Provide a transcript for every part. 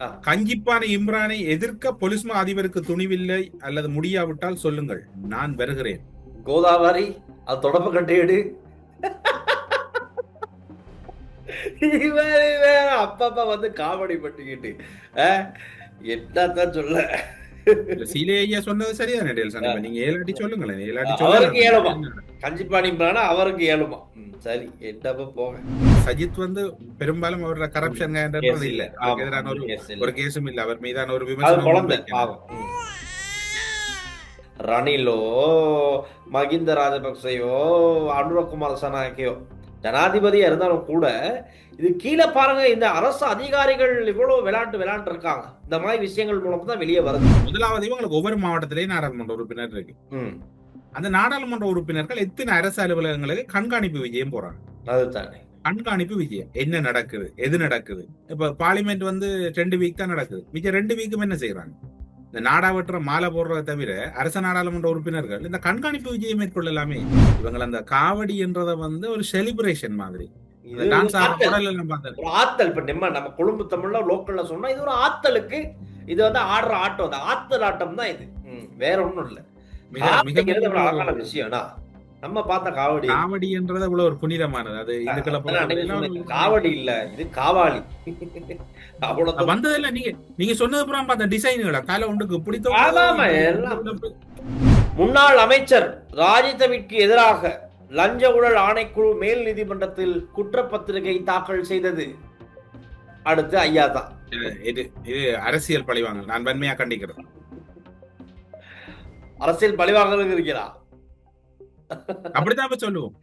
ஆ. கஞ்சிப்பான இம்ரானை எதிர்க்க பொலிஸ்மா அதிபருக்கு துணிவில்லை அல்லது முடியாவிட்டால் சொல்லுங்கள், நான் வருகிறேன். கோதாவரி அது தொடப்ப கட்டையடு. இவன் வேற அப்பப்ப வந்து காமெடி பண்ணிக்கிட்டு என்னத்தான் சொல்ல. இல்ல சீலே ஐயா சொன்னது சரிதான் டேல்சன். இப்ப நீங்க ஏழாட்டி சொல்லுங்களேன், ஏழாட்டி அவருக்கு சொல்லலாம். ஏழுமா கஞ்சிப்பாணி இம்ரானா அவருக்கு ஏழுமா. சரி என்னப்ப போக. சஜித் வந்து பெரும்பாலும் அவரோட கரப்ஷன் கேஸ் இல்ல, இல்ல. அவருக்கு ஆமா எதிரான அந்த ஒரு கேஸ் இல்ல. ஒரு கேஸும் இல்ல, அவர் மீதான ஒரு அது விமர்சனம் குழந்தை முன்வைக்கல. பாவம். ரணிலோ மகிந்த ராஜபக்சேயோ அனுரகுமார் சனாக்கையோ ஜனாதிபதியா இருந்தாலும் கூட இது கீழே பாருங்க, இந்த அரசு அதிகாரிகள் இவ்வளவு விளையாண்டு இருக்காங்க. இந்த மாதிரி விஷயங்கள் மூலம் தான் வெளியே வருது. முதலாவது இவங்களுக்கு ஒவ்வொரு மாவட்டத்திலேயும் நாடாளுமன்ற உறுப்பினர் இருக்கு. ம். அந்த நாடாளுமன்ற உறுப்பினர்கள் எத்தனை அரசு அலுவலகங்களுக்கு கண்காணிப்பு விஜயம் போறாங்க. அதுதானே கண்காணிப்பு விஜயம் என்ன நடக்குது, எது நடக்குது. இப்ப பார்லிமெண்ட் வந்து 2 வீக் தான் நடக்குது, மிச்ச 2 வீக்கும் என்ன செய்யறாங்க? இந்த நாடாவற்ற மாலை போடுறதை தவிர அரச நாடாளுமன்ற உறுப்பினர்கள் இந்த கண்காணிப்பு விஜயம் மேற்கொள்ளலாமே. இவங்க அந்த காவடி என்றதை வந்து ஒரு செலிப்ரேஷன் மாதிரி இது டான்ஸ் ஆடுற ஆத்தல். மாடல் எல்லாம் பார்த்தேன். ஒரு ஆத்தல். இப்ப நம்ம கொழும்பு தமிழ்ல லோக்கல்ல சொன்னா இது ஒரு ஆத்தலுக்கு இது வந்து ஆடுற ஆட்டம். அந்த ஆத்தல் ஆட்டம் தான் இது. வேற ஒண்ணும் இல்ல. காவடிங்கிறது ஒரு அழகான விஷயம்னா நம்ம பார்த்த காவடி காவடி என்றது அவ்வளவு ஒரு புனிதமானது. அது இந்துக்களை காவடி இல்ல, இது காவாலி. அவ்வளவு வந்ததில்ல. நீங்க நீங்க சொன்னது புறம் பார்த்த டிசைன்களா கால ஒன்றுக்கு பிடித்த எல்லாம். முன்னாள் அமைச்சர் ராஜிதவிற்கு எதிராக லஞ்ச ஊழல் ஆணைக்குழு மேல் நீதிமன்றத்தில் குற்றப்பத்திரிகை தாக்கல் செய்தது. அடுத்து ஐயா தான். இது அரசியல் பழிவாங்க. நான் வன்மையா கண்டிக்கிறேன். அரசியல் பழிவாங்கலுக்கு இருக்கிறா அப்படித்தான் சொல்லுவோம்.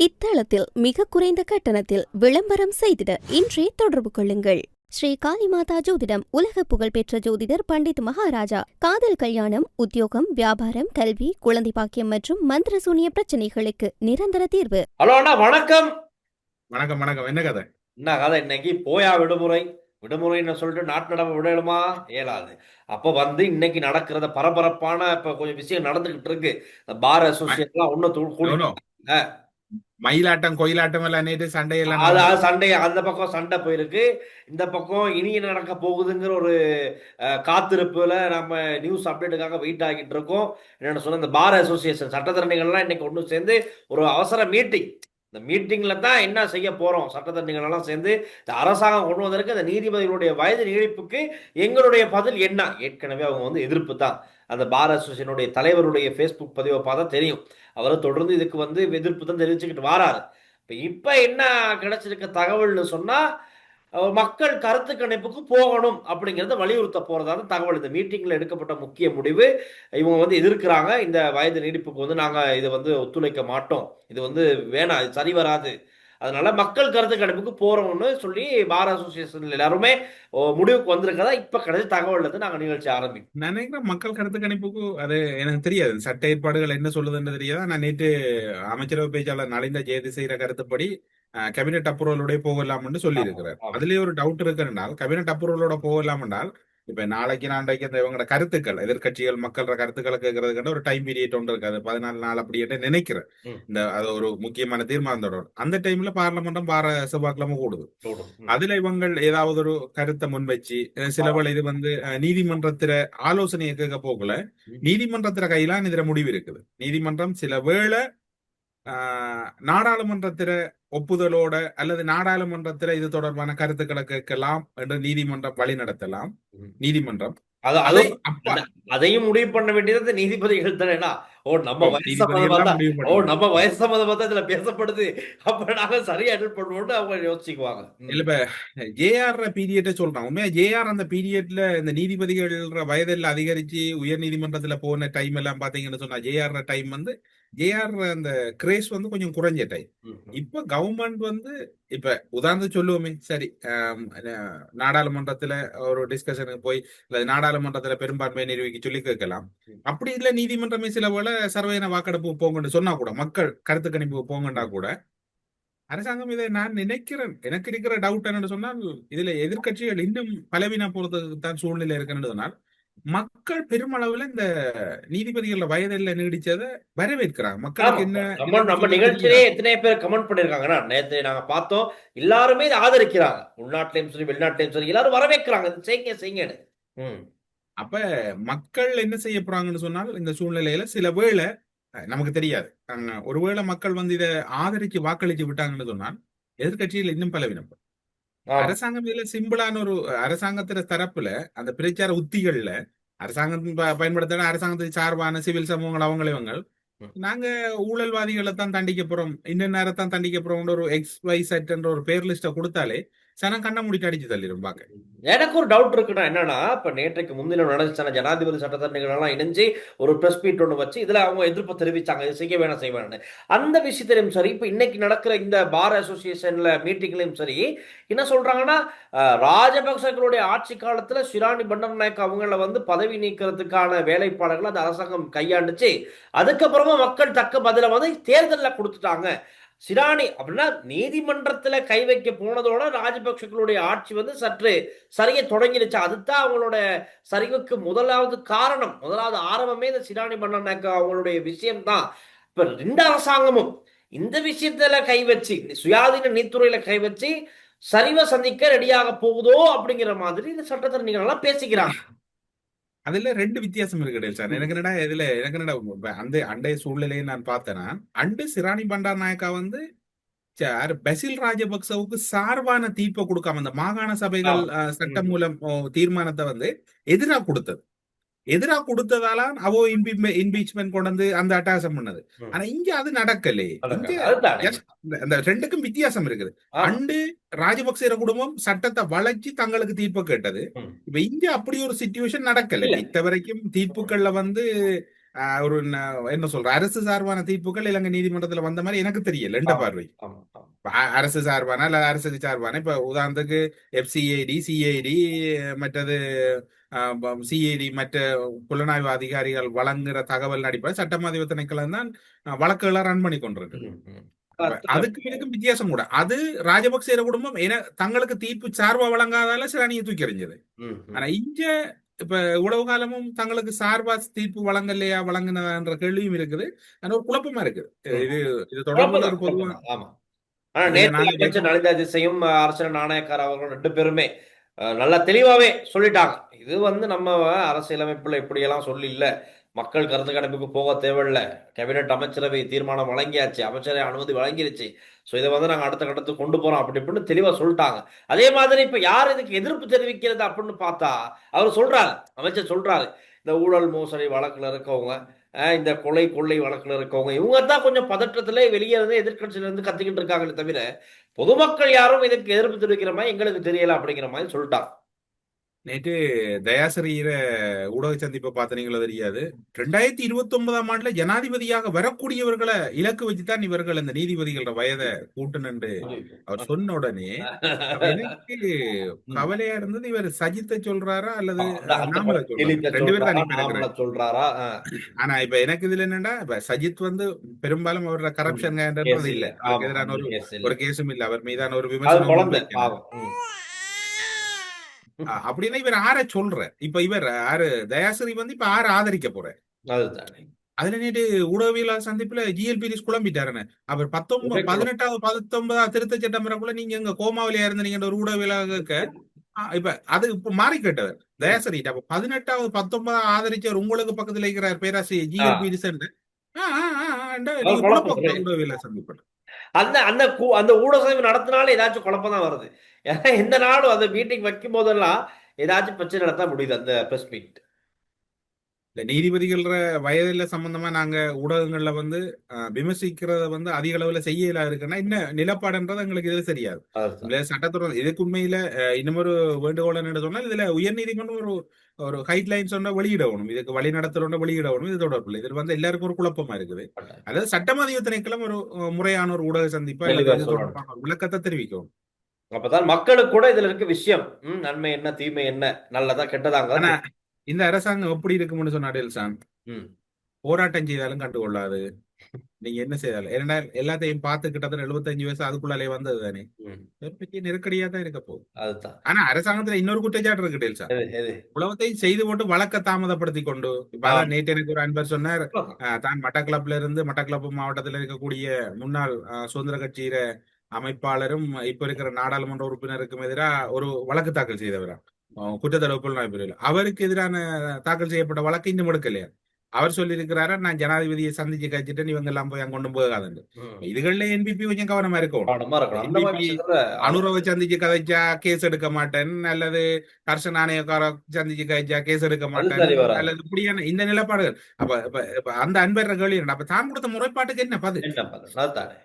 இத்தளத்தில் மிக குறைந்த கட்டணத்தில் விளம்பரம் செய்திட இன்றே தொடர்பு கொள்ளுங்கள். ஸ்ரீ காளிமாதா ஜோதிடம். உலக புகழ்பெற்ற ஜோதிடர் பண்டித் மகாராஜா. காதல், கல்யாணம், உத்தியோகம், வியாபாரம், கல்வி, குழந்தை பாக்கியம் மற்றும் மந்திர சூனிய பிரச்சனைகளுக்கு நிரந்தர தீர்வு. ஹலோ அண்ணா, வணக்கம். வணக்கம் வணக்கம். என்ன கதை? என்ன கதை? இன்னைக்கு போயா விடுமுறை விடுமுறைன்னு சொல்லிட்டு நாட்டு நடப்பு விடலுமா? இயலாது. அப்ப வந்து இன்னைக்கு நடக்கிறத பரபரப்பான இப்ப கொஞ்சம் விஷயம் நடந்துகிட்டு இருக்கு. பார் அசோசியேஷன்லாம் ஒண்ணு மயிலாட்டம் கோயிலாட்டம் எல்லாம் நேற்று சண்டையெல்லாம் சண்டை. அந்த பக்கம் சண்டை போயிருக்கு, இந்த பக்கம் இனி என்ன நடக்க போகுதுங்கிற ஒரு காத்திருப்புல நம்ம நியூஸ் அப்டேட்டுக்காக வெயிட் ஆகிட்டு இருக்கோம். என்னென்ன சொன்ன இந்த பார் அசோசியேஷன் சட்டத்தரணிகள்லாம் இன்னைக்கு ஒன்று சேர்ந்து ஒரு அவசர மீட்டிங். இந்த மீட்டிங்ல தான் என்ன செய்ய போறோம், சட்டத்தரணிகள் எல்லாம் சேர்ந்து இந்த அரசாங்கம் கொண்டு வந்திருக்கு அந்த நீதிபதிகளுடைய வயது நீடிப்புக்கு எங்களுடைய பதில் என்ன. ஏற்கனவே அவங்க வந்து எதிர்ப்பு தான். அந்த பார் அசோசியேஷனுடைய தலைவருடைய ஃபேஸ்புக் பதிவை பார்த்தா தெரியும், அவர் தொடர்ந்து இதுக்கு வந்து எதிர்ப்பு தான் தெரிவிச்சுக்கிட்டு வராரு. இப்ப என்ன கிடைச்சிருக்க தகவல்னு சொன்னா மக்கள் கருத்து கணிப்புக்கு போகணும் அப்படிங்கிறத வலியுறுத்த போறதான தகவல். இந்த மீட்டிங்ல எடுக்கப்பட்ட முக்கிய முடிவு. இவங்க வந்து எதிர்க்கிறாங்க, இந்த வயது நீடிப்புக்கு வந்து நாங்க இதை வந்து ஒத்துழைக்க மாட்டோம், இது வந்து வேணாம், இது சரி வராது, அதனால மக்கள் கருத்து கணிப்புக்கு போறோம்னு சொல்லி பார் அசோசியேஷன் எல்லாருமே முடிவுக்கு வந்திருக்கதா இப்ப கிடைச்ச தகவல் வந்து நாங்க நிகழ்ச்சி ஆரம்பிக்கும். நினைக்கிறேன் மக்கள் கருத்து கணிப்புக்கு அது எனக்கு தெரியாது, சட்ட ஏற்பாடுகள் என்ன சொல்லுதுன்னு தெரியாது. நான் நேற்று அமைச்சரவை பேச்சாளர் நலிந்த ஜெயதி செய்யற கருத்துப்படி கேபினெட் அப்ரூவலோட போகலாம்னு சொல்லி இருக்கிறார். அதுலயே ஒரு டவுட் இருக்குன்னால் கேபினெட் அப்ரூவலோட போகலாம் என்றால் இப்ப நாளைக்கு நாளைக்கு இந்த இவங்களோட கருத்துக்கள் எதிர்கட்சிகள் மக்களோட கருத்துக்களை கேட்கறதுக்கு ஒரு டைம் பீரியட் ஒன்று இருக்காது, 14 நாள் அப்படின்னு நினைக்கிறேன். இந்த அது ஒரு முக்கியமான தீர்மானத்தோட அந்த டைம்ல பார்லமெண்டம் வார செவ்வாய்க்கிழமை கூடுது. அதுல இவங்க ஏதாவது ஒரு கருத்தை முன் வச்சு சிலவள் இது வந்து நீதிமன்றத்தில ஆலோசனையை கேட்க போகல, நீதிமன்றத்தில கையிலான் இதுல முடிவு இருக்குது. நீதிமன்றம் சில வேளை நாடாளுமன்றத்தில ஒப்புதலோட அல்லது நாடாளுமன்றத்தில் இது தொடர்பான கருத்துக்களை கேட்கலாம் என்று நீதிமன்றம் வழி நடத்தலாம். நீதிமன்றம் அதையும் முடிவு பண்ண வேண்டியது நீதிபதிகள் தானே. நம்ம வயசு சம்பந்தமா இதுல பேசப்படுது, அப்ப நாங்க சரியா அட்டெண்ட் பண்ணுவோம்னு அவங்க யோசிச்சுக்குவாங்க. இல்ல இப்ப ஜேஆர் பீரியட் சொல்றான். உண்மையா ஜேஆர் அந்த பீரியட்ல இந்த நீதிபதிகள் வயதில் அதிகரிச்சு உயர் நீதிமன்றத்துல போன டைம் எல்லாம் பாத்தீங்கன்னு சொன்னா ஜேஆர் டைம் வந்து ஜேஆர் அந்த கிரேஸ் வந்து கொஞ்சம் குறைஞ்ச டைம். இப்ப கவர்மெண்ட் வந்து இப்ப உதாரணத்துக்கு சொல்லுவோமே, சரி நாடாளுமன்றத்துல ஒரு டிஸ்கஷனுக்கு போய் நாடாளுமன்றத்துல பெரும்பான்மை நிரூபிக்க சொல்லி கேட்கலாம். அப்படி இல்ல நீதிமன்றமே சில போல சர்வஜன வாக்கெடுப்பு போங்கன்னு சொன்னா கூட, மக்கள் கருத்து கணிப்பு போங்கண்டா கூட அரசாங்கம் இதை நான் நினைக்கிறேன். எனக்கு இருக்கிற டவுட் என்னன்னு சொன்னால் இதுல எதிர்கட்சிகள் இன்னும் பலவீனா போறதுக்கு தான் சூழ்நிலை இருக்குன்னு சொன்னால் மக்கள் பெருமளவுல இந்த நீதிபதிகள வயதில்ல நீடிச்சதை வரவேற்கிறாங்க. மக்களுக்கு ஆமா. என்ன நம்ம என்னன்னு நம்ம சொல்ல நிகழ்ச்சியிலே தெரியாது. எத்தனை பேர் கமெண்ட் பண்ணியிருக்காங்கன்னா, நேத்து நாங்க பார்த்தோம். எல்லாருமே இத ஆதரிக்கிறாங்க. உள்நாட்டிலயும் சரி, வெளிநாட்டிலயும் சரி எல்லாரும் வரவேற்கிறாங்க. இது செய்யுங்க, செய்யுங்கன்னு. ம். அப்ப மக்கள் என்ன செய்ய போறாங்கன்னு சொன்னால், இந்த சூழ்நிலையில சில வேளை நமக்கு தெரியாது. ஒருவேளை மக்கள் வந்து இத ஆதரிச்சு வாக்களிச்சு விட்டாங்கன்னு சொன்னால், எதிர்க்கட்சியில் இன்னும் பலவீனம். ஆமா. அரசாங்கம் இதுல சிம்பிளான ஒரு அரசாங்கத்தின தரப்புல அந்த பிரச்சார உத்திகள்ல அரசாங்கம் பயன்படுத்தின அரசாங்கத்துக்கு சார்பான சிவில் சமூகங்கள் அவங்கள இவங்க ம். நாங்க ஊழல்வாதிகளை தான் தண்டிக்க போறோம், இந்த நேரத்தான் தண்டிக்க போறோம் ஒரு எக்ஸ் ஒய் செட் என்ற ஒரு பேர் லிஸ்ட கொடுத்தாலே சனம் கண்ண மூடிட்டு அடிச்சு தள்ளிடும் பாக்க. எனக்கு ஒரு டவுட் இருக்குன்னா என்னன்னா, இப்ப நேற்றைக்கு முன்தினம் நடந்துச்சு ஜனாதிபதி சட்டத்தரணிகள் எல்லாம் இணைஞ்சு ஒரு பிரஸ் மீட் ஒன்று வச்சு இதுல அவங்க எதிர்ப்பு தெரிவிச்சாங்க. இது செய்ய வேணாம் செய்ய வேணாம்னு. அந்த விஷயத்திலும் சரி, இப்ப இன்னைக்கு நடக்கிற இந்த பார் அசோசியேஷன்ல மீட்டிங்லயும் சரி, என்ன சொல்றாங்கன்னா, ராஜபக்சர்களுடைய ஆட்சி காலத்துல ஷிராணி பண்டர்நாயக் அவங்கள வந்து பதவி நீக்கிறதுக்கான வேலைப்பாடுகளை அந்த அரசாங்கம் கையாண்டுச்சு. அதுக்கப்புறமா மக்கள் தக்க பதில வந்து தேர்தலில் கொடுத்துட்டாங்க. சிராணி அப்படின்னா நீதிமன்றத்தில் கை வைக்க போனதோட ராஜபக்சர்களுடைய ஆட்சி வந்து சற்று சரிய தொடங்கிடுச்சு. அதுதான் அவங்களோட சரிவுக்கு முதலாவது காரணம், முதலாவது ஆரம்பமே இந்த சிராணி பண்டர்நாயக்க அவங்களுடைய விஷயம் தான். இப்ப ரெண்டு அரசாங்கமும் இந்த விஷயத்துல கை வச்சு சுயாதீன நீதித்துறையில கை வச்சு சரிவை சந்திக்க ரெடியாக போகுதோ அப்படிங்கிற மாதிரி இந்த சட்டத்தரணிகள் எல்லாம் பேசிக்கிறாங்க. அதுல ரெண்டு வித்தியாசம் இருக்கு சார். ம். எனக்கு என்னடா இதுல எனக்கு என்னடா அந்த அண்டைய சூழ்நிலையை நான் பார்த்தேன்னா, அண்டு சிராணி பண்டார் நாயக்கா வந்து பசில் ராஜபக்சவுக்கு சார்பான தீர்ப்பை கொடுக்காம அந்த மாகாண சபைகள் ஆமா. சட்டம் ம். மூலம் தீர்மானத்தை வந்து எதிராக கொடுத்தது. எதிராக கொடுத்ததால அவோ இம்பீச்மெண்ட் கொண்டு வந்து அந்த அட்டாசம் பண்ணது. ம். ஆனா இங்க அது நடக்கலே. இங்க அதுதானே. just அந்த ரெண்டுக்கும் வித்தியாசம் இருக்குது. ஆமா. அண்டு ராஜபக்சேர குடும்பம் சட்டத்தை வளைச்சு தங்களுக்கு தீர்ப்பு கேட்டது. ம். இப்ப இங்க அப்படி ஒரு சிச்சுவேஷன் நடக்கல. இல்ல. இத்த வரைக்கும் தீர்ப்புகள்ல வந்து ஒரு என்ன சொல்ற அரசு சார்பான தீர்ப்புகள் இலங்கை நீதிமன்றத்துல வந்த மாதிரி எனக்கு தெரியல எந்த ஆமா. பார்வை. ஆமா. ஆமா. அரசு சார்பான அல்ல அரசுக்கு சார்பான இப்ப உதாரணத்துக்கு எஃப்சிஐடி சிஐடி மற்றது சிஐடி மற்ற புலனாய்வு அதிகாரிகள் வழங்குற தகவல் அடிப்படை சட்டமாதிப திணைக்களம் தான் வழக்குகளை ரன் பண்ணி கொண்டிருக்கு. ம். ம். அதுக்கு இதுக்கும் வித்தியாசம் கூட. அது ராஜபக்சேர குடும்பம் தங்களுக்கு தீர்ப்பு சார்பா வழங்காதால சிராணியை தூக்கி எறிஞ்சது. ம். ஆனா இங்க இப்ப உளவு காலமும் தங்களுக்கு சார்பா தீர்ப்பு வழங்கலையா வழங்கினதான்ற கேள்வியும் இருக்குது. ஆனா ஒரு குழப்பமா இருக்குது. இது இது தொடர்புல ஒரு பொதுவா ஆமா. ஆனா இதுல நேற்று நாங்க அமைச்சர் நலிந்தா திசையும் அரசியல் நாணயக்கார் அவர்கள் ரெண்டு பேருமே நல்லா தெளிவாவே சொல்லிட்டாங்க. இது வந்து நம்ம அரசியலமைப்புல இப்படியெல்லாம் சொல்லி இல்ல, மக்கள் கருத்து கணிப்புக்கு போக தேவையில்ல, கேபினெட் அமைச்சரவை தீர்மானம் வழங்கியாச்சு, அமைச்சரை அனுமதி வழங்கிருச்சு, ஸோ இதை வந்து நாங்கள் அடுத்த கட்டத்துக்கு கொண்டு போறோம் அப்படி இப்படின்னு தெளிவா சொல்லிட்டாங்க. அதே மாதிரி இப்ப யார் இதுக்கு எதிர்ப்பு தெரிவிக்கிறது அப்படின்னு பார்த்தா அவர் சொல்றாரு, அமைச்சர் சொல்றாரு, இந்த ஊழல் மோசடி வழக்குல இருக்கவங்க, இந்த கொலை கொள்ளை வழக்குல இருக்கவங்க இவங்க தான் கொஞ்சம் பதற்றத்திலே வெளியே இருந்து எதிர்கட்சியில இருந்து கத்திக்கிட்டு இருக்காங்களே தவிர பொதுமக்கள் யாரும் இதுக்கு எதிர்ப்பு தெரிவிக்கிற மாதிரி எங்களுக்கு தெரியல அப்படிங்கிற மாதிரி சொல்லிட்டாங்க. நேற்று தயாசிரியிற ஊடக சந்திப்பை பார்த்தனீங்களோ தெரியாது. 2029ஆம் ஆண்டுல ஜனாதிபதியாக வரக்கூடியவர்களை இலக்கு வச்சுதான் இவர்கள் இந்த நீதிபதிகளோட வயதை கூட்டணுன்னு அவர் சொன்ன உடனே எனக்கு கவலையா இருந்தது. இவர் சஜித்தை சொல்றாரா அல்லது நாமள சொல்றாரா? ரெண்டு பேரும் தான் இப்ப இருக்கிறாரு. சொல்றாரா? ஆனா இப்ப எனக்கு இதுல என்னன்னா இப்ப சஜித் வந்து பெரும்பாலும் அவரோட கரப்ஷன் இல்ல, அவருக்கு எதிரான ஒரு கேஸும் இல்ல, அவர் மீதான ஒரு விமர்சனம். அப்படின்னா இவர் ஆர சொல்ற இப்ப இவர் ஆறு தயாசிரி வந்து இப்ப ஆறு ஆதரிக்க போற அதுல நேற்று ஊடகவியலாளர் சந்திப்புல ஜிஎல்பி குழம்பிட்டாருன்னு அவர் 18வது திருத்த சட்டம் வரக்குள்ள நீங்க எங்க கோமாவிலியா இருந்த நீங்க ஒரு ஊடகவியலாளருக்கு இப்ப அது இப்ப மாறி கேட்டவர் தயாசிரி அப்ப 18வது 19 ஆதரிச்சவர் உங்களுக்கு பக்கத்துல இருக்கிறார் பேராசிரியர் ஜிஎல்பி ஊடகவியலாளர் சந்திப்பு. அந்த ஊடகம் நடத்தினாலும் ஏதாச்சும் குழப்பம் தான் வருது. ஏன்னா எந்த நாளும் அந்த மீட்டிங் வைக்கும் போதெல்லாம் ஏதாச்சும் பிரச்சனை நடத்த முடியுது அந்த பிரஸ் மீட். நீதிபதிகள் வயதில சம்பந்தமா நாங்க ஊடகங்கள்ல வந்து விமர்சிக்கிறத வந்து அதிக அளவுல செய்யலா இருக்குன்னா இன்னும் நிலப்பாடுன்றது எங்களுக்கு இதுல தெரியாது. சட்டத்துறை இதுக்கு உண்மையில இன்னொரு வேண்டுகோள் என்ன சொன்னால் இதுல உயர் நீதிமன்றம் ஒரு கைட்லைன்ஸ் ஒன்றை வெளியிடணும், இதுக்கு வழி நடத்தல் வெளியிடணும். இது தொடர்புல இதுல வந்து எல்லாருக்கும் ஒரு குழப்பமா இருக்குது. அதாவது சட்டமதிய திணைக்களம் ஒரு முறையான ஒரு ஊடக சந்திப்பா விளக்கத்தை தெரிவிக்கும். அப்பதான் மக்களுக்கு கூட இதுல இருக்க விஷயம் நன்மை என்ன தீமை என்ன நல்லதா கெட்டதாங்க. இந்த அரசாங்கம் எப்படி இருக்கும்னு சொன்னாடேல் சார், போராட்டம் செய்தாலும் கண்டுகொள்ளாது, நீங்க என்ன செய்யலாம் ஏன்னா எல்லாத்தையும் பார்த்து கிட்டத்தட்ட 75 வயசு அதுக்குள்ளாலே வந்தது தானே. ம். ஒரு பெரிய நெருக்கடியா தான் இருக்க போகுது. அதுதான். ஆனா அரசாங்கத்துல இன்னொரு குற்றச்சாட்டு இருக்கு சார். எது எது? உலகத்தையும் செய்து போட்டு வழக்க தாமதப்படுத்தி கொண்டு இப்ப அதான் நேற்று எனக்கு ஒரு அன்பர் சொன்னார். தான் மட்டக்களப்புல இருந்து மட்டக்களப்பு மாவட்டத்தில் இருக்கக்கூடிய முன்னாள் சுதந்திர கட்சியில அமைப்பாளரும் இப்ப இருக்கிற நாடாளுமன்ற உறுப்பினருக்கும் எதிராக ஒரு வழக்கு தாக்கல் செய்தவரா குற்றத்தடுப்பு புலனாய்வு பிரிவில். அவருக்கு எதிரான தாக்கல் செய்யப்பட்ட வழக்கு இன்னும் எடுக்கலையா. அவர் சொல்லியிருக்கிறாரா நான் ஜனாதிபதியை சந்திச்சு கழிச்சுட்டு இவங்க எல்லாம் போய் அங்க கொண்டு போகாதுன்னு. இதுகள்ல என்பிபி கொஞ்சம் கவனமா இருக்கும். கவனமா இருக்கணும். அந்த மாதிரி என்பிபி விஷயத்துல அனுரவை சந்திச்சு கதைச்சா கேஸ் எடுக்க மாட்டேன், அல்லது கர்ஷ நாணயக்கார சந்திச்சு கதைச்சா கேஸ் எடுக்க அது மாட்டேன், சரி வராது. அல்லது இப்படியான இந்த நிலப்பாடுகள். அப்ப இப்ப அந்த அன்பர் கேள்வி என்ன? அப்ப தான் கொடுத்த முறைப்பாட்டுக்கு என்ன பதில்? என்ன பதில்? அதுதானே.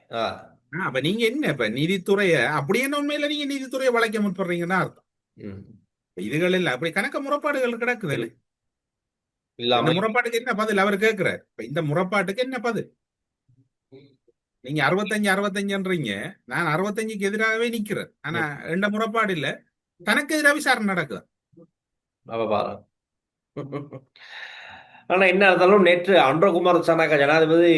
அப்ப நீங்க என்ன இப்ப நீதித்துறைய அப்படி என்ன உண்மையில நீங்க நீதித்துறையை வளைக்க முற்படுறீங்கன்னா அர்த்தம். ம். இதுகள் இல்ல அப்படி கணக்க முறைப்பாடுகள் கிடக்குது. இந்த இல்லாம முறைப்பாட்டுக்கு என்ன பதில் அவர் கேட்கிறார். இப்ப இந்த முறைப்பாட்டுக்கு என்ன பதில்? நீங்க 65 நான் 65க்கு எதிராகவே நிக்கிறேன். ஆனா எந்த முறைப்பாடு இல்ல, தனக்கு எதிராக விசாரணை நடக்குது. அவ பாரு. ஆனா என்ன இருந்தாலும் நேற்று அன்றகுமார் சனாக ஜனாதிபதி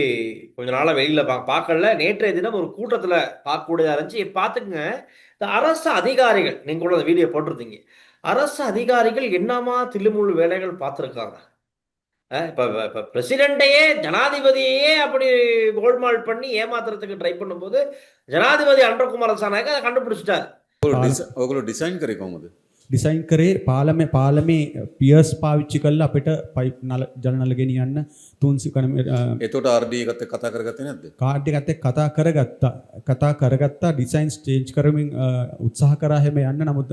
கொஞ்ச நாளா வெளியில பார்க்கல. நேற்றைய தினம் ஒரு கூட்டத்துல பார்க்கக்கூடியதா இருந்துச்சு. பார்த்துக்குங்க, இந்த அரசு அதிகாரிகள் நீங்க கூட அந்த வீடியோ போட்டிருந்தீங்க. அரசு அதிகாரிகள் என்னமா தில்லுமுள்ளு வேலைகள் பார்த்துருக்காங்க. இப்ப பிரசிடென்ட்டையே ஜனாதிபதியையே அப்படி கோல்மால் பண்ணி ஏமாத்துறதுக்கு ட்ரை பண்ணும்போது ஜனாதிபதி අන්ඩ්‍රකුමාර සනායක அதை කண்டுபிடிச்சிட்டாரு. ඔගොල්ලෝ ඩිසයින් කරේ කොහොමද? ඩිසයින් කරේ පාලමේ පියර්ස් පාවිච්චි කරලා අපිට පයිප් ජල නල ගෙනියන්න 300 එතකොට RD එකත් එක්ක කතා කරගත්තේ නැද්ද? කාඩ් එකත් එක්ක කතා කරගත්තා ඩිසයින්ස් චේන්ජ් කරමින් උත්සාහ කරා හැම යන්න. නමුත්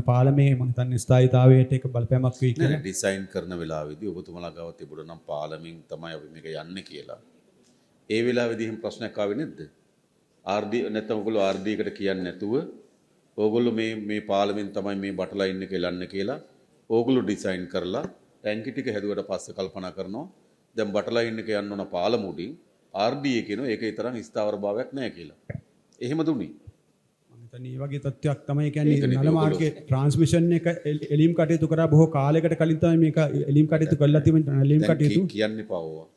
පාලමේ මම හිතන්නේ ස්ථායීතාවයට ඒක බලපෑමක් වෙයි කියලා. ඩිසයින් කරන වෙලාවේදී ඔබතුමාලා ගාව තිබුණා නම් පාලමින් තමයි අපි මේක යන්නේ කියලා. ඒ වෙලාවේදී එහෙම ප්‍රශ්නයක් ආවේ නැද්ද? RD නැත්නම් ඔයගොල්ලෝ RD එකට කියන්නේ නැතුව ඕගොල්ලෝ මේ පාලමින් තමයි මේ බටලයින් එක එලන්න කියලා ඕගොල්ලෝ ඩිසයින් කරලා ටැංකි ටික හැදුවට පස්සේ කල්පනා කරනවා දැන් බටලයින් එක යන්න ඕන පාලම උඩින් RD එකේනෝ ඒක තරම් ස්ථාවර භාවයක් නැහැ කියලා. එහෙම දුන්නේ. මම හිතන්නේ මේ වගේ තත්ත්වයක් තමයි කියන්නේ නල මාර්ගයේ ට්‍රාන්ස්මිෂන් එක එලීම් කටයුතු කරා බොහෝ කාලයකට කලින් තමයි මේක එලීම් කටයුතු කරලා තිබෙන එලීම් කටයුතු කියන්න එපා ඕවා.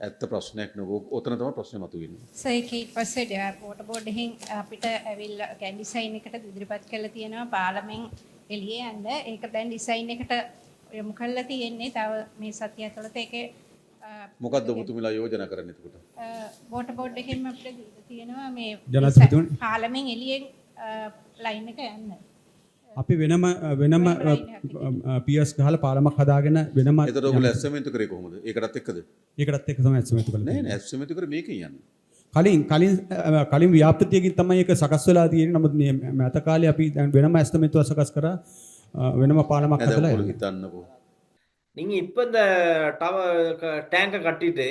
ඇත්ත ප්‍රශ්නයක් නෙවෙයි. ඔතන තමයි ප්‍රශ්නේ මතුවෙන්නේ. සයිකී පස්සේ වෝටර් බෝඩ් එකෙන් අපිට ඇවිල්ලා කියන්නේ ඩිසයින් එකට ඉදිරිපත් කරලා තියෙනවා පාර්ලිමෙන් එළියේ යන්න. ඒක දැන් ඩිසයින් එකට යොමු කරලා තියෙන්නේ. තව මේ සතිය ඇතුළත ඒකේ මොකද්ද ඔබතුමිලා යෝජනා කරන්නේ එතකොට? වෝටර් බෝඩ් එකෙන් අපිට දීලා තියෙනවා මේ ජනාධිපතිතුමනි පාර්ලිමෙන් එළියෙන් ලයින් එක යන්න. අපි වෙනම පියර්ස් ගහලා පාලමක් හදාගෙන වෙනම එතකොට ඔයගොල්ලෝ ඇස්ටිමේට් කරේ කොහොමද? ඒකටත් එක්කද? ඒකටත් එක්ක තමයි ඇස්ටිමේට් කළේ. නෑ නෑ ඇස්ටිමේට් කරේ මේකෙන් යන්නේ. කලින් ව්‍යාපෘතියකින් තමයි ඒක සකස් වෙලා තියෙන්නේ. නමුත් මේ මෑත කාලේ අපි දැන් වෙනම ඇස්ටිමේට් සකස් කරා වෙනම පාලමක් හදලා ඔයගොල්ලෝ හිතන්නකෝ. நீங்க இப்ப இந்த டேங்கை கட்டிட்டு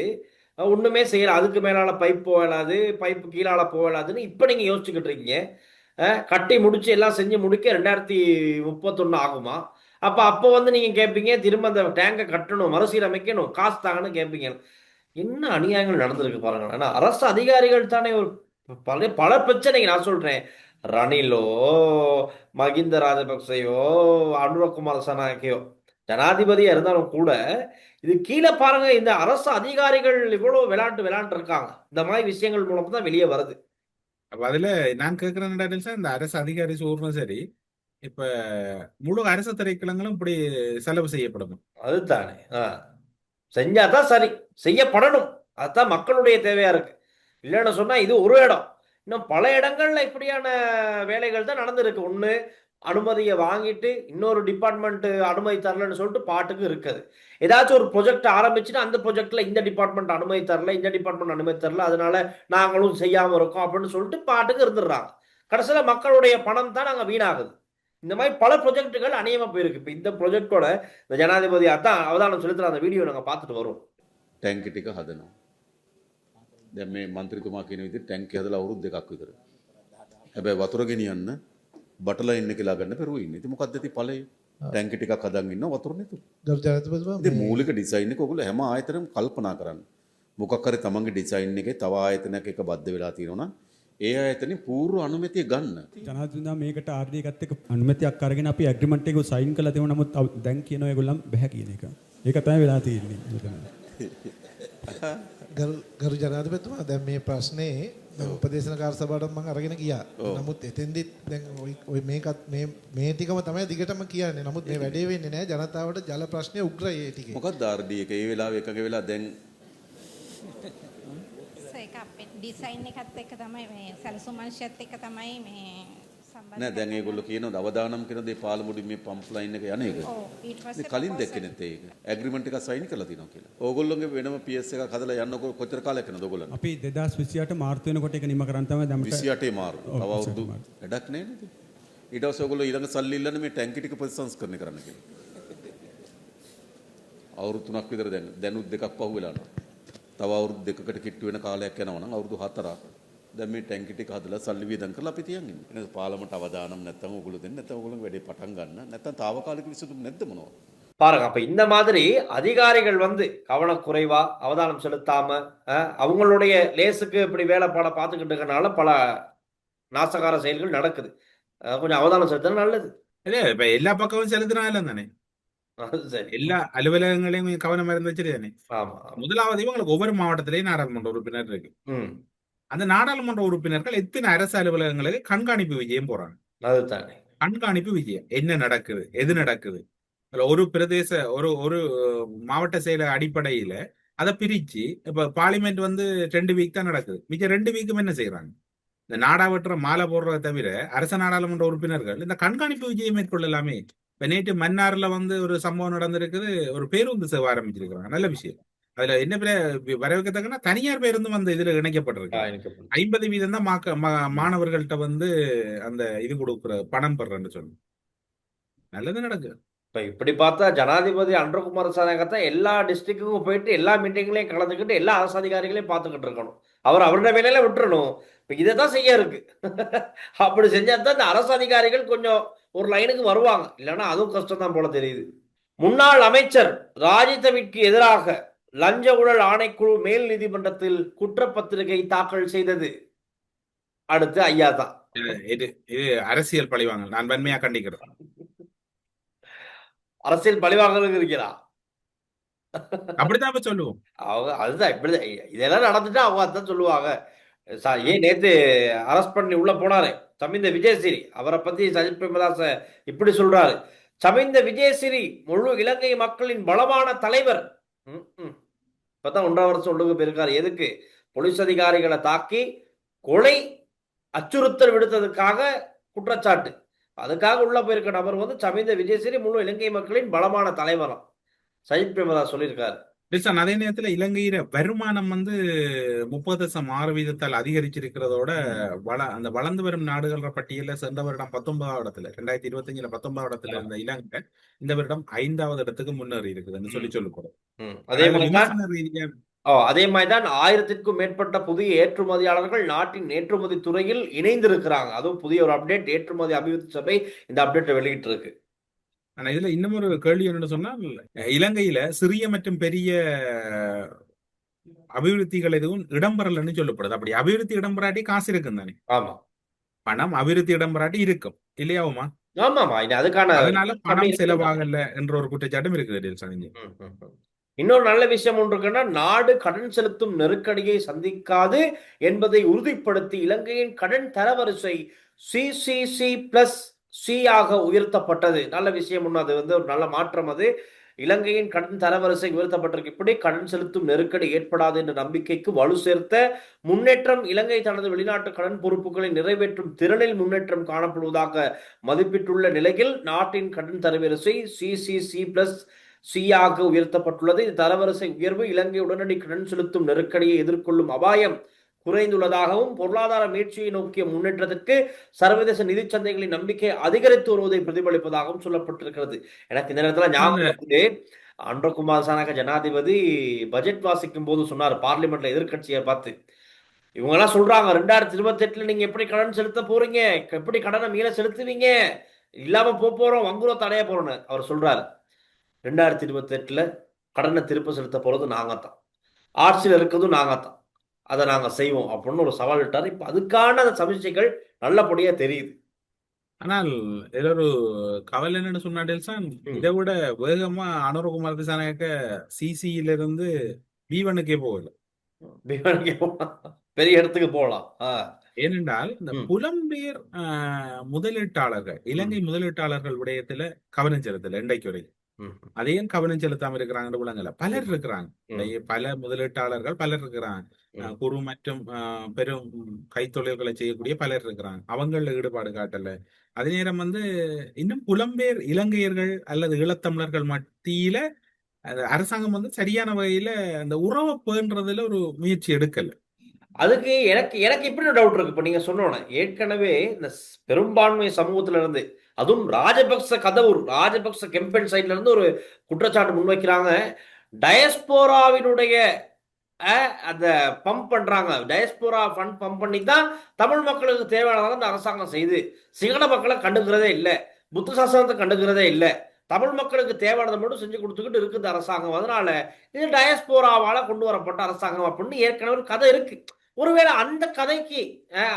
ஒண்ணுமே செய்யல, அதுக்கு மேலால பைப் போகலாது, பைப்பு கீழால போகலாதுன்னு இப்ப நீங்க யோசிச்சுக்கிட்டு இருக்கீங்க. கட்டி முடிச்சு எல்லாம் செஞ்சு முடிக்க 2031 ஆகுமா? அப்போ வந்து நீங்க கேட்பீங்க திரும்ப அந்த டேங்கை கட்டணும், மறுசீரமைக்கணும், காசு தாங்கன்னு கேட்பீங்க. என்ன அநியாயங்கள் நடந்திருக்கு பாருங்க. ஆனா அரசு அதிகாரிகள் தானே ஒரு பல பிரச்சனைக்கு நான் சொல்றேன். ரணிலோ மகிந்த ராஜபக்சேயோ அனுரகுமார சனாயக்கையோ ஜனாதிபதியா இருந்தாலும் கூட இது கீழே பாருங்க, இந்த அரசு அதிகாரிகள் இவ்வளவு விளையாண்டு இருக்காங்க. இந்த மாதிரி விஷயங்கள் மூலமா தான் வெளியே வருது. அப்ப அதுல நான் கேட்கிறேன் இந்த அரசு அதிகாரி சொல்றதும் சரி, இப்ப முழு அரசு திரைக்களங்களும் இப்படி செலவு செய்யப்படணும். அதுதானே செஞ்சாதான் சரி, செய்யப்படணும். அதுதான் மக்களுடைய தேவையா இருக்கு. இல்லைன்னு சொன்னா இது ஒரு இடம், இன்னும் பல இடங்கள்ல இப்படியான வேலைகள் தான் நடந்திருக்கு. ஒண்ணு அனுமதியை வாங்கிட்டு இன்னொரு டிபார்ட்மெண்ட் அனுமதி தரலன்னு சொல்லிட்டு பாட்டுக்கு இருக்குது. ஏதாச்சும் ஒரு ப்ரொஜெக்ட் ஆரம்பிச்சுன்னா அந்த ப்ரொஜெக்ட்ல இந்த டிபார்ட்மெண்ட் அனுமதி தரல, இந்த டிபார்ட்மெண்ட் அனுமதி தரல, அதனால நாங்களும் செய்யாம இருக்கோம் அப்படின்னு சொல்லிட்டு பாட்டுக்கு இருந்துடுறாங்க. கடைசியில மக்களுடைய பணம் தான் நாங்க வீணாகுது. இந்த மாதிரி பல ப்ரொஜெக்டுகள் அநியமா போயிருக்கு. இப்ப இந்த ப்ரொஜெக்டோட இந்த ஜனாதிபதி அதான் அவதானம் செலுத்துற அந்த வீடியோ நாங்க பார்த்துட்டு வரோம். ටැංකි ටික හදනවා. දැන් මේ മന്ത്രിතුමා කියන විදිහට ටැංකි හදලා අවුරුදු 2ක් විතර. හැබැයි වතුර ගෙනියන්න බටලයින් එක ලා ගන්න පෙරුවේ ඉන්නේ. ඉතින් මොකද්ද ඉතින් ඵලය? ටැංකි ටිකක් හදන් ඉන්නවා වතුර නැතුව. ඉතින් මූලික ඩිසයින් එක ඔයගොල්ලෝ හැම ආයතනෙම කල්පනා කරන්න. මොකක් හරි තමන්ගේ ඩිසයින් එකේ තව ආයතනයක් එක බද්ධ වෙලා තියෙනවා නම් ඒ ආයතනේ පූර්ව අනුමැතිය ගන්න. ජනාධිපතිතුමා මේකට RD එකත් එක්ක අනුමැතියක් අරගෙන අපි ඇග්‍රීමන්ට් එක සයින් කරලා තියෙනවා. නමුත් දැන් කියනවා ඒගොල්ලන් බැහැ කියන එක. ඒක තමයි වෙලා තියෙන්නේ. ගරු ජනාධිපතිතුමා දැන් මේ ප්‍රශ්නේ දැන් උපදේශනකාර සභාවට මම අරගෙන ගියා. නමුත් එතෙන්දිත් දැන් ඔය මේකත් මේ ටිකම තමයි දිගටම කියන්නේ. නමුත් මේ වැඩේ වෙන්නේ නැහැ. ජනතාවට ජල ප්‍රශ්නේ උග්‍රයි ඒ ටිකේ. මොකක්ද RD එක ඒ වෙලාවේ එකඟ වෙලා දැන් ඒක අපේ ඩිසයින් එකත් එක්ක තමයි මේ සැලසුම් අංශයත් එක්ක තමයි මේ සම්බන්ධ නෑ දැන් ඒගොල්ලෝ කියනවා අවදානම් කරන දේ පාලමුඩින් මේ පම්ප් ලයින් එක යන එක. ඔව් ඊට මේ පස්සේ කලින් දැක්කේ නැත්තේ ඒක. ඇග්‍රීමන්ට් එකක් සයින් කරලා තිනවා කියලා. ඕගොල්ලෝගේ වෙනම PS එකක් හදලා යන්නකො කොච්චර කාලයක් යනද ඕගොල්ලන්ට? අපි 2028 මාර්තු වෙනකොට ඒක නිම කරන් තමයි දැන් 28 මාර්තු. තව අවුරුදු වැඩක් නෑ නේද? ඊට පස්සේ ඕගොල්ලෝ ඊළඟ සල්ලි ඉල්ලන්නේ මේ ටැංකි ටික ප්‍රතිසංස්කරණය කරන්න කියලා. අවුරුදු 3ක් විතර දැනුත් දෙකක් පහුවෙලා යනවා. තව අවුරුදු දෙකකට කිට්ටු වෙන කාලයක් යනවා නම් අවුරුදු 4ක්. දැන් මේ ටැංකි ටික හදලා සල්ලි වියදම් කරලා අපි තියන් ඉන්නේ. එහෙනම් පාර්ලිමේන්ත අවදානම් නැත්තම් ඕගොල්ලෝ දෙන්න නැත්තම් ඕගොල්ලෝ වැඩේ පටන් ගන්න. නැත්තම් తాවකාලික විසඳුම් නැද්ද මොනවද? பாருங்க அப்ப இந்த மாதிரி அதிகாரிகள் வந்து கவனக்குறைவா அவதானம் செலுத்தாம அவங்களுடைய லேசுக்கு இப்படி வேலைப்பாட பார்த்துக்கிட்டு இருக்கனால பல நாசகார செயல்கள் நடக்குது. கொஞ்சம் அவதானம் செலுத்தினா நல்லது. இல்ல இப்ப எல்லா பக்கமும் செலுத்தினாலும் தானே அது சரி. எல்லா அலுவலகங்களையும் கவனம் இருந்து வச்சுட்டு தானே. ஆமா. முதலாவது இவங்களுக்கு ஒவ்வொரு மாவட்டத்திலேயும் நாடாளுமன்ற உறுப்பினர் இருக்கு. ம். அந்த நாடாளுமன்ற உறுப்பினர்கள் எத்தனை அரசு அலுவலகங்களுக்கு கண்காணிப்பு விஜயம் போறாங்க. அதுதானே. கண்காணிப்பு விஜயம் என்ன நடக்குது எது நடக்குது அதுல ஒரு பிரதேச ஒரு ஒரு மாவட்ட செயல அடிப்படையில அதை பிரிச்சு இப்ப பார்லிமெண்ட் வந்து 2 வீக் தான் நடக்குது. மிச்சம் 2 வீக்கும் என்ன செய்யறாங்க? இந்த நாடா வெட்டுற மாலை போடுறத தவிர அரச நாடாளுமன்ற உறுப்பினர்கள் இந்த கண்காணிப்பு விஜயம் மேற்கொள்ளலாமே. இப்ப நேற்று மன்னார்ல வந்து ஒரு சம்பவம் நடந்திருக்குது. ஒரு பேருந்து சேவை ஆரம்பிச்சிருக்கிறாங்க. நல்ல விஷயம். அதுல என்ன வரவேற்கத்தக்கன்னா தனியார் பேருந்து வந்து இதுல இணைக்கப்பட்டிருக்கு. 50% தான் மாணவர்கள்ட்ட வந்து அந்த இது கொடுக்குற பணம் பெறன்னு சொல்லு. நல்லது நடக்குது. இப்ப இப்படி பார்த்தா ஜனாதிபதி அன்றகுமார் திசாநாயக்கத்தான் எல்லா டிஸ்ட்ரிக்ட்டுக்கும் போயிட்டு எல்லா மீட்டிங்லையும் கலந்துக்கிட்டு எல்லா அரசு அதிகாரிகளையும் பார்த்துக்கிட்டு இருக்கணும். அவருடைய வேலையில விட்டுறணும். இப்ப இதை தான் செய்ய இருக்கு. அப்படி செஞ்சா தான் இந்த அரசு அதிகாரிகள் கொஞ்சம் ஒரு லைனுக்கு வருவாங்க. இல்லைன்னா அதுவும் கஷ்டம் தான் போல தெரியுது. முன்னாள் அமைச்சர் ராஜிதவிற்கு எதிராக லஞ்ச ஊழல் ஆணைக்குழு மேல் நீதிமன்றத்தில் குற்றப்பத்திரிகை தாக்கல் செய்தது. அடுத்து ஐயா தான். இது அரசியல் பழிவாங்க. நான் வன்மையா கண்டிக்கிறேன். அரசியல் பழிவாங்கலுக்கு இருக்கிறா. அப்படிதான் சொல்லுவோம். அவங்க அதுதான் இப்படிதான் இதெல்லாம் நடந்துட்டா அவங்க அதான் சொல்லுவாங்க. ஏன் நேத்து அரெஸ்ட் பண்ணி உள்ள போனாரு சமிந்த விஜயசிறி. அவரை பத்தி சஜித் பிரேமதாச இப்படி சொல்றாரு. சமிந்த விஜயசிறி முழு இலங்கை மக்களின் பலமான தலைவர். இப்பதான் 1.5 வருஷம் உள்ளுக்கு போயிருக்காரு. எதுக்கு? போலீஸ் அதிகாரிகளை தாக்கி கொலை அச்சுறுத்தல் விடுத்ததுக்காக குற்றச்சாட்டு. அதுக்காக உள்ள போயிருக்க நபர் வந்து சமிந்த விஜயசிறி முழு இலங்கை மக்களின் பலமான தலைவரம் சஜித் பிரேமதாஸ் சொல்லியிருக்காரு. அதே நேரத்துல இலங்கையில வருமானம் வந்து 30.6% அதிகரிச்சிருக்கிறதோட அந்த வளர்ந்து வரும் நாடுகள பட்டியல சென்ற வருடம் 19வது இடத்துல 2025 19வது இடத்துல இருந்த இலங்கை இந்த வருடம் 5வது இடத்துக்கு முன்னேறி இருக்குதுன்னு சொல்லிக்கொள்ளும். அதே மாதிரிதான் 1000க்கும் மேற்பட்ட புதிய ஏற்றுமதியாளர்கள் நாட்டின் ஏற்றுமதி துறையில் இணைந்திருக்கிறாங்க. அதுவும் புதிய ஒரு அப்டேட் ஏற்றுமதி அபிவிருத்தி சபை இந்த அப்டேட்டை வெளியிட்டு இருக்கு. ஆனா இதுல இன்னும் ஒரு கேள்வி என்னன்னு சொன்னா இலங்கையில சிறிய மற்றும் பெரிய அபிவிருத்திகள் எதுவும் இடம்பெறலன்னு சொல்லப்படுது. அப்படி அபிவிருத்தி இடம்பெறாட்டி காசு இருக்கும் தானே. ஆமா. பணம் அபிவிருத்தி இடம்பெறாட்டி இருக்கும் இல்லையாவுமா? ஆமாமா. அதுக்கான அதனால பணம் செலவாகல என்ற ஒரு குற்றச்சாட்டும் இருக்குது. இன்னொரு நல்ல விஷயம் ஒன்று இருக்குன்னா நாடு கடன் செலுத்தும் நெருக்கடியை சந்திக்காது என்பதை உறுதிப்படுத்தி இலங்கையின் கடன் தரவரிசை CCC+C ஆக உயர்த்தப்பட்டது. நல்ல விஷயம் ஒன்று. அது வந்து ஒரு நல்ல மாற்றம். அது இலங்கையின் கடன் தரவரிசை உயர்த்தப்பட்டிருக்கு. இப்படி கடன் செலுத்தும் நெருக்கடி ஏற்படாது என்ற நம்பிக்கைக்கு வலு சேர்த்த முன்னேற்றம். இலங்கை தனது வெளிநாட்டு கடன் பொறுப்புகளை நிறைவேற்றும் திறனில் முன்னேற்றம் காணப்படுவதாக மதிப்பிட்டுள்ள நிலையில் நாட்டின் கடன் தரவரிசை CCC+C ஆக உயர்த்தப்பட்டுள்ளது. இந்த தரவரிசை உயர்வு இலங்கை உடனடி கடன் செலுத்தும் நெருக்கடியை எதிர்கொள்ளும் அபாயம் குறைந்துள்ளதாகவும் பொருளாதார மீட்சியை நோக்கிய முன்னேற்றத்திற்கு சர்வதேச நிதி சந்தைகளின் நம்பிக்கை அதிகரித்து வருவதை பிரதிபலிப்பதாகவும் சொல்லப்பட்டிருக்கிறது. எனக்கு இந்த நேரத்தில் ஞாபகம் அன்றகுமார் திசாநாயக்க ஜனாதிபதி பட்ஜெட் வாசிக்கும் போது சொன்னார் பார்லிமெண்ட்ல எதிர்கட்சியை பார்த்து, இவங்க எல்லாம் சொல்றாங்க 2028 நீங்க எப்படி கடன் செலுத்த போறீங்க, எப்படி கடனை மீள செலுத்துவீங்க, இல்லாம போறோம் வங்குரோத்தை அடைய போறோம்னு அவர் சொல்றாரு. 2028 கடனை திருப்ப செலுத்த போறது நாங்க தான், ஆட்சியில் இருக்கிறதும் நாங்க தான், அதை நாங்க செய்வோம் அப்படின்னு ஒரு சவால் விட்டார். இப்ப அதுக்கான அந்த சமிச்சைகள் நல்லபடியா தெரியுது. ஆனால் இதுல ஒரு கவலை என்னன்னு சொன்னா இதை விட வேகமா அனுரகுமார் திசாநாயக்க சிசியில இருந்து B1க்கே போகல. பிரியாணிக்கு போலாம். பெரிய இடத்துக்கு போகலாம். ஏனென்றால் இந்த ம். புலம்பெயர் முதலீட்டாளர்கள், இலங்கை முதலீட்டாளர்கள் விடயத்துல கவனம் செலுத்தல இன்றைக்கு வரைக்கும். ம். அதையும் கவனம் செலுத்தாம இருக்கிறாங்கன்னு விளங்கல. பலர் இருக்கிறாங்க. ம். இன்றைக்கு பல முதலீட்டாளர்கள் பலர் இருக்கிறாங்க. ம். குறு மற்றும் பெரும் கைத்தொழில்களை செய்யக்கூடிய பலர் இருக்கிறாங்க. அவங்கள ஈடுபாடு காட்டல. அதே நேரம் இன்னும் புலம்பெயர் இலங்கையர்கள் அல்லது ஈழத்தமிழர்கள் மத்தியில அரசாங்கம் சரியான வகையில அந்த உறவை பேணுறதுல ஒரு முயற்சி எடுக்கல. அதுக்கு எனக்கு எனக்கு இப்படி ஒரு டவுட் இருக்கு. இப்ப நீங்க சொன்னோன்னே ஏற்கனவே இந்த பெரும்பான்மை சமூகத்துல இருந்து, அதுவும் ராஜபக்ச கதவுர் ராஜபக்ச கெம்பெயின் சைட்ல இருந்து ஒரு குற்றச்சாட்டு முன்வைக்கிறாங்க. டயஸ்போராவினுடைய அந்த பம்ப் பண்றாங்க. டயஸ்போரா ஃபண்ட் பம்ப் பண்ணி தான் தமிழ் மக்களுக்கு தேவையானதாக இந்த அரசாங்கம் செய்து சிங்கள மக்களை கண்டுக்கிறதே இல்லை, புத்த சாசனத்தை கண்டுக்கிறதே இல்லை, தமிழ் மக்களுக்கு தேவையானதை மட்டும் செஞ்சு கொடுத்துக்கிட்டு இருக்குது அரசாங்கம். அதனால இது டயஸ்போராவால கொண்டு வரப்பட்ட அரசாங்கம் அப்படின்னு ஏற்கனவே ஒரு கதை இருக்கு. ஒருவேளை அந்த கதைக்கு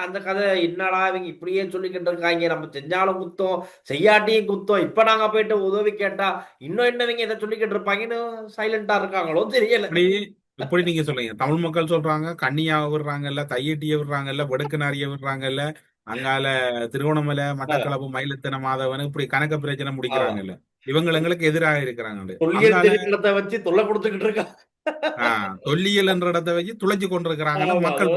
அந்த கதை என்னடா இவங்க இப்படியே சொல்லிக்கிட்டு இருக்காங்க, நம்ம செஞ்சாலும் குத்தம் செய்யாட்டியும் குத்தம், இப்ப நாங்க போயிட்டு உதவி கேட்டா இன்னும் என்னவங்க இதை சொல்லிக்கிட்டு இருப்பாங்கன்னு சைலண்டா இருக்காங்களோ தெரியல. இப்படி நீங்க சொல்றீங்க, தமிழ் மக்கள் சொல்றாங்க கண்ணியா விடுறாங்கல்ல, தையட்டிய விடுறாங்கல்ல, வெடுக்குநாரிய விடுறாங்கல்ல, அங்கால திருவண்ணாமலை மட்டக்களப்பு மயிலத்தன மாதவன் இப்படி கணக்க பிரச்சனை முடிக்கிறாங்கல்ல, இவங்க எங்களுக்கு எதிராக இருக்கிறாங்க. தொல்லியல் திணைக்களத்தை வச்சு தொல்லை கொடுத்துக்கிட்டு இருக்காங்க. தொல்லியல் என்ற இடத்தை வச்சு துளைச்சு கொண்டிருக்கிறாங்க மக்கள்.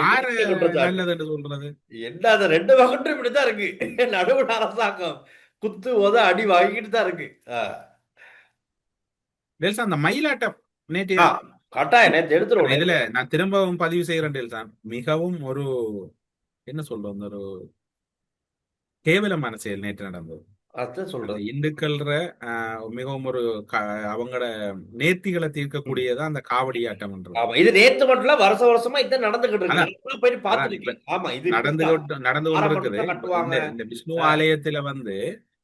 யாரு நல்லதுன்னு சொல்றது? என்ன அது ரெண்டு பக்கம் இப்படித்தான் இருக்கு. நடுவுல அரசாங்கம் குத்து உத அடி வாங்கிட்டு தான் இருக்கு. அந்த மயிலாட்டம் நேற்று கட்டாயம் நேற்று எடுத்துருவோம். இதுல நான் திரும்பவும் பதிவு செய்யறேன் டேல்சான், மிகவும் ஒரு என்ன சொல்றது, ஒரு கேவலமான செயல் நேற்று நடந்தது. இந்துக்கள்ற மிகவும் ஒரு அவங்களோட நேர்த்திகளை தீர்க்கக்கூடியதான் அந்த காவடி ஆட்டம். இது நேத்து மட்டும் வருஷ வருஷமா இது நடந்துகிட்டு இருக்கு. நடந்து கொண்டிருக்குது. இந்த விஷ்ணு ஆலயத்துல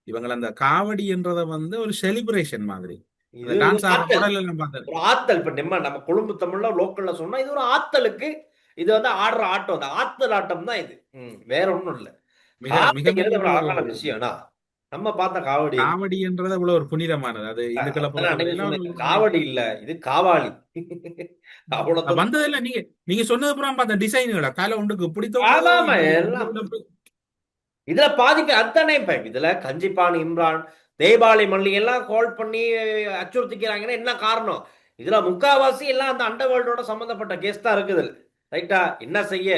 இவங்க அந்த காவடி என்றத ஒரு செலிப்ரேஷன் மாதிரி ஆத்தல். இப்ப நம்ம கொழும்பு தமிழ்ல லோக்கல்ல சொன்னா இது ஒரு ஆத்தலுக்கு இது ஆடுற ஆட்டம், அந்த ஆத்தல் ஆட்டம் தான் இது, வேற ஒண்ணும் இல்ல. அழகான விஷயம்னா நம்ம பார்த்த காவடி, காவடின்றது அவ்வளவு ஒரு புனிதமானது. அது இந்துக்களை காவடி இல்ல, இது காவாலி. அவ்வளவு வந்ததில்ல. நீங்க சொன்னது அப்புறம் பார்த்த டிசைன்களா தலை உண்டுக்கு பிடித்தோம் எல்லாம் இதுல பாதிப்பு அத்தனை. இதுல கஞ்சிப்பான் இம்ரான் தேபாலி மல்லி எல்லாம் கால் பண்ணி அச்சுறுத்திக்கிறாங்கன்னா என்ன காரணம்? இதுல முக்காவாசி எல்லாம் அந்த அண்டர்வேர்ல்டோட சம்பந்தப்பட்ட கேஸ் தான் இருக்குது. ரைட்டா? என்ன செய்ய,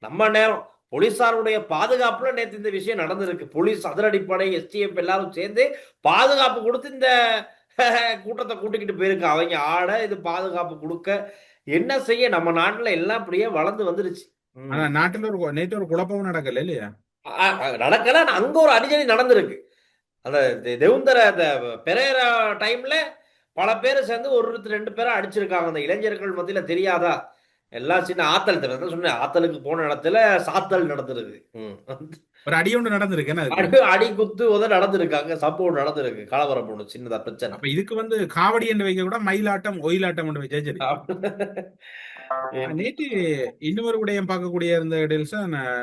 நம்ம நேரம் போலீசாருடைய பாதுகாப்புல நேற்று இந்த விஷயம் நடந்திருக்கு. போலீஸ் அதிரடிப்படை STF எல்லாரும் சேர்ந்து பாதுகாப்பு கொடுத்து இந்த கூட்டத்தை கூட்டிக்கிட்டு போயிருக்கு. அவங்க ஆட இது பாதுகாப்பு கொடுக்க என்ன செய்ய, நம்ம நாட்டுல எல்லாம் அப்படியே வளர்ந்து வந்துருச்சு. நாட்டுல நேற்று ஒரு குழப்பமும் நடக்கல இல்லையா? நடக்கல. அங்க ஒரு அடிச்சடி நடந்திருக்கு. அந்த தெவுந்தர அந்த பெரேரா டைம்ல பல பேர் சேர்ந்து ஒரு 2 பேரை அடிச்சிருக்காங்க. அந்த இளைஞர்கள் மத்தியில தெரியாதா? எல்லாம் சின்ன ஆத்தல் சொன்னேன். ஆத்தலுக்கு போன இடத்துல சாத்தல் நடந்திருக்கு. ஒரு அடி ஒன்று நடந்திருக்கு. அடி குத்து நடந்திருக்காங்க. சம்பவம் நடந்திருக்கு. கலவரம் போன சின்னதா பிரச்சனை. அப்ப இதுக்கு காவடி என்று வைக்க கூட மயிலாட்டம் ஒயிலாட்டம் என்று வச்சா சரி. நேற்று இன்னொரு விடயம் பார்க்கக்கூடிய இருந்த டீல்ஸ்,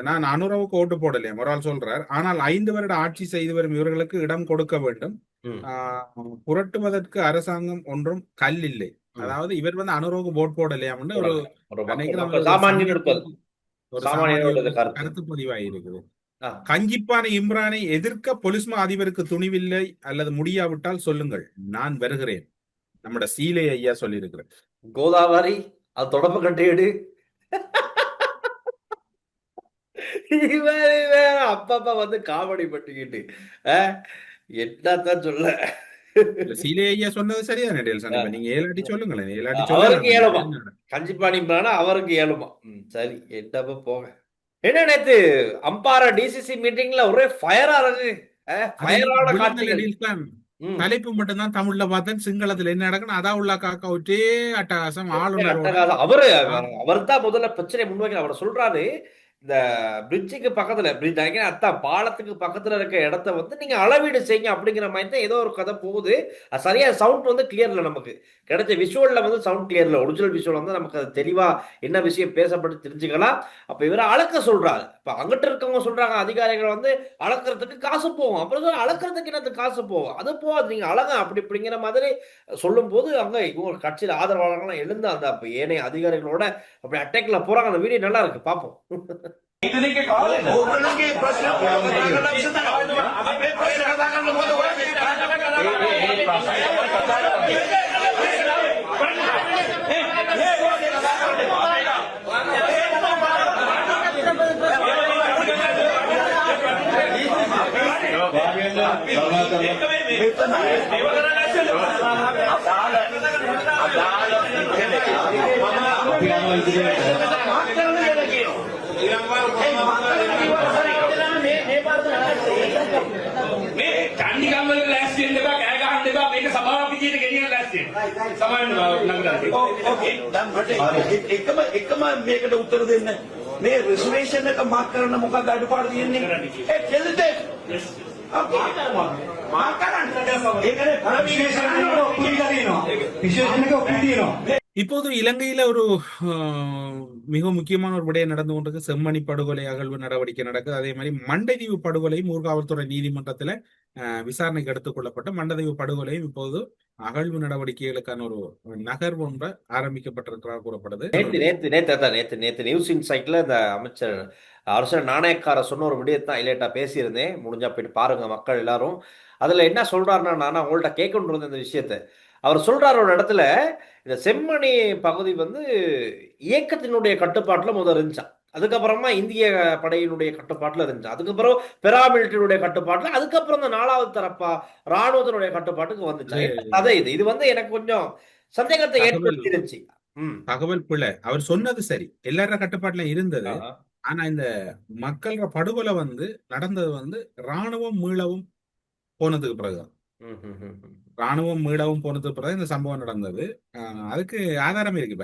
நான் அனுரவுக்கு ஓட்டு போடலையே ஒரு ஆள் சொல்றார். ஆனால் 5 வருட ஆட்சி செய்து வரும் இவர்களுக்கு இடம் கொடுக்க வேண்டும், புரட்டுவதற்கு அரசாங்கம் ஒன்றும் கல் இல்லை. அதாவது இவர் அனுரவுக்கு போட் போடலையாம் ஒரு கருத்து பதிவாயிருக்குது. கஞ்சிப்பான இம்ரானை எதிர்க்க பொலிஸ்மா அதிபருக்கு துணிவில்லை அல்லது முடியாவிட்டால் சொல்லுங்கள், நான் வருகிறேன். நம்மட சீலை ஐயா சொல்லி இருக்கிறேன். கோதாவரி அது தொடப்பு கட்டிடு அப்பப்ப காமெடி பட்டுக்கிட்டு என்னத்தான் சொல்ல. சீலை ஐயா சொன்னது சரியான நீங்க ஏலாட்டி சொல்லுங்களேன். அவருக்கு ஏழுமா கஞ்சிப்பாணி அவருக்கு ஏழுமா. சரி என்னப்ப போக. என்ன நேத்து அம்பாரா டிசிசி மீட்டிங்ல ஒரே ஃபயரா இருக்கு. தலைப்பு மட்டும் தான் தமிழ்ல பார்த்தேன், சிங்களத்துல என்ன நடக்குன்னு அதான் உள்ள காக்கா ஒற்றே அட்டகாசம். ஆளுநர் அவர் தான் முதல்ல பிரச்சனை முன்வைக்க அவர் சொல்றாரு, இந்த பிரிட்ஜுக்கு பக்கத்துல பிரிட்ஜ் அதான் பாலத்துக்கு பக்கத்துல இருக்க இடத்த வந்து நீங்க அளவீடு செய்யுங்க அப்படிங்கிற மாதிரி தான் ஏதோ ஒரு கதை போகுது. அது சரியா சவுண்ட் வந்து கிளியர் இல்லை, நமக்கு கிடைச்ச விஷுவல்ல வந்து சவுண்ட் கிளியர் இல்லை. ஒரிஜினல் விஷுவல் வந்து நமக்கு அது தெளிவா என்ன விஷயம் பேசப்பட்டு தெரிஞ்சுக்கலாம். அப்ப இவரை அளக்க சொல்றாரு. இப்ப அங்கிட்ட இருக்கவங்க சொல்றாங்க அதிகாரிகள் வந்து அளக்கிறதுக்கு காசு போகும். அப்புறம் சொல்ல, அளக்கிறதுக்கு என்னது காசு போகும், அது போகாது, நீங்க அழக அப்படி இப்படிங்கிற மாதிரி சொல்லும் போது அங்க இவங்க கட்சியில் ஆதரவாளர்கள்லாம் எழுந்து அந்த ஏனைய அதிகாரிகளோட அப்படி அட்டாக்ல போறாங்க. அந்த வீடியோ நல்லா இருக்கு, பார்ப்போம். ඕගොල්ලන්ගේ ප්‍රශ්න අපේ ප්‍රශ්න කතා කරන්න මොකද චන්ඩිගම් වල ලෑස්ති වෙන්න එපා, කෑ ගහන්න එපා, මේක සභාවක් විදියට ගෙනියන්න ලෑස්ති වෙන්න. සමාවෙන්න නගරට. ඕකේ. දැන් මට එකම මේකට උත්තර දෙන්න. මේ රිසර්වේෂන් එක මාක් කරන්න මොකක්ද අඩුපාඩු තියෙන්නේ? ඒ කෙල්ලට මාක් කරන්න. ඒකනේ රිසර්වේෂන් එක ඔප්පුරිලා තියෙනවා. රිසර්වේෂන් එක ඔප්පුරිලා තියෙනවා. இப்போது இலங்கையில ஒரு மிக முக்கியமான ஒரு விடயம் நடந்து கொண்டிருக்கு. செம்மணி படுகொலை அகழ்வு நடவடிக்கை நடக்குது. அதே மாதிரி மண்டைதீவு படுகொலையும் ஊர்காவல்துறை நீதிமன்றத்துல விசாரணைக்கு எடுத்துக் கொள்ளப்பட்ட மண்டதீவு படுகொலையும் இப்போது அகழ்வு நடவடிக்கைகளுக்கான ஒரு நகர்வு ஒன்று ஆரம்பிக்கப்பட்டிருக்கிறதா கூறப்படுது. நேத்து நியூஸ் இன்சைட்ல இந்த அமைச்சர் அரசர் நாணயக்கார சொன்ன ஒரு விடயத்தான் ஹைலைட்டா பேசியிருந்தேன். முடிஞ்சா போயிட்டு பாருங்க மக்கள் எல்லாரும். அதுல என்ன சொல்றாருன்னா, நான் உங்கள்கிட்ட கேட்கணும் இருந்த இந்த விஷயத்த அவர் சொல்றாரு. ஒரு இடத்துல இந்த செம்மணி பகுதி வந்து இயக்கத்தினுடைய கட்டுப்பாட்டுல முதல் இருந்துச்சான். அதுக்கப்புறமா இந்திய படையினுடைய கட்டுப்பாட்டுல இருந்துச்சு. அதுக்கப்புறம் பெராமிலிட்டரியுடைய கட்டுப்பாட்டுல, அதுக்கப்புறம் இந்த 4வது தரப்பா ராணுவத்தினுடைய கட்டுப்பாட்டுக்கு வந்துச்சு. அதே இது வந்து எனக்கு கொஞ்சம் சந்தேகத்தை ஏற்படுத்தி இருந்துச்சு. தகவல் பிள்ளை அவர் சொன்னது சரி, எல்லார கட்டுப்பாட்டுல இருந்தது. ஆனா இந்த மக்கள் படுகொலை வந்து நடந்தது வந்து ராணுவம் மீளவும் போனதுக்கு பிறகுதான். ராணுவம் மீளவும் போனதுக்கு பிறகு இந்த சம்பவம் நடந்தது. அதுக்கு ஆதாரம் இருக்கு.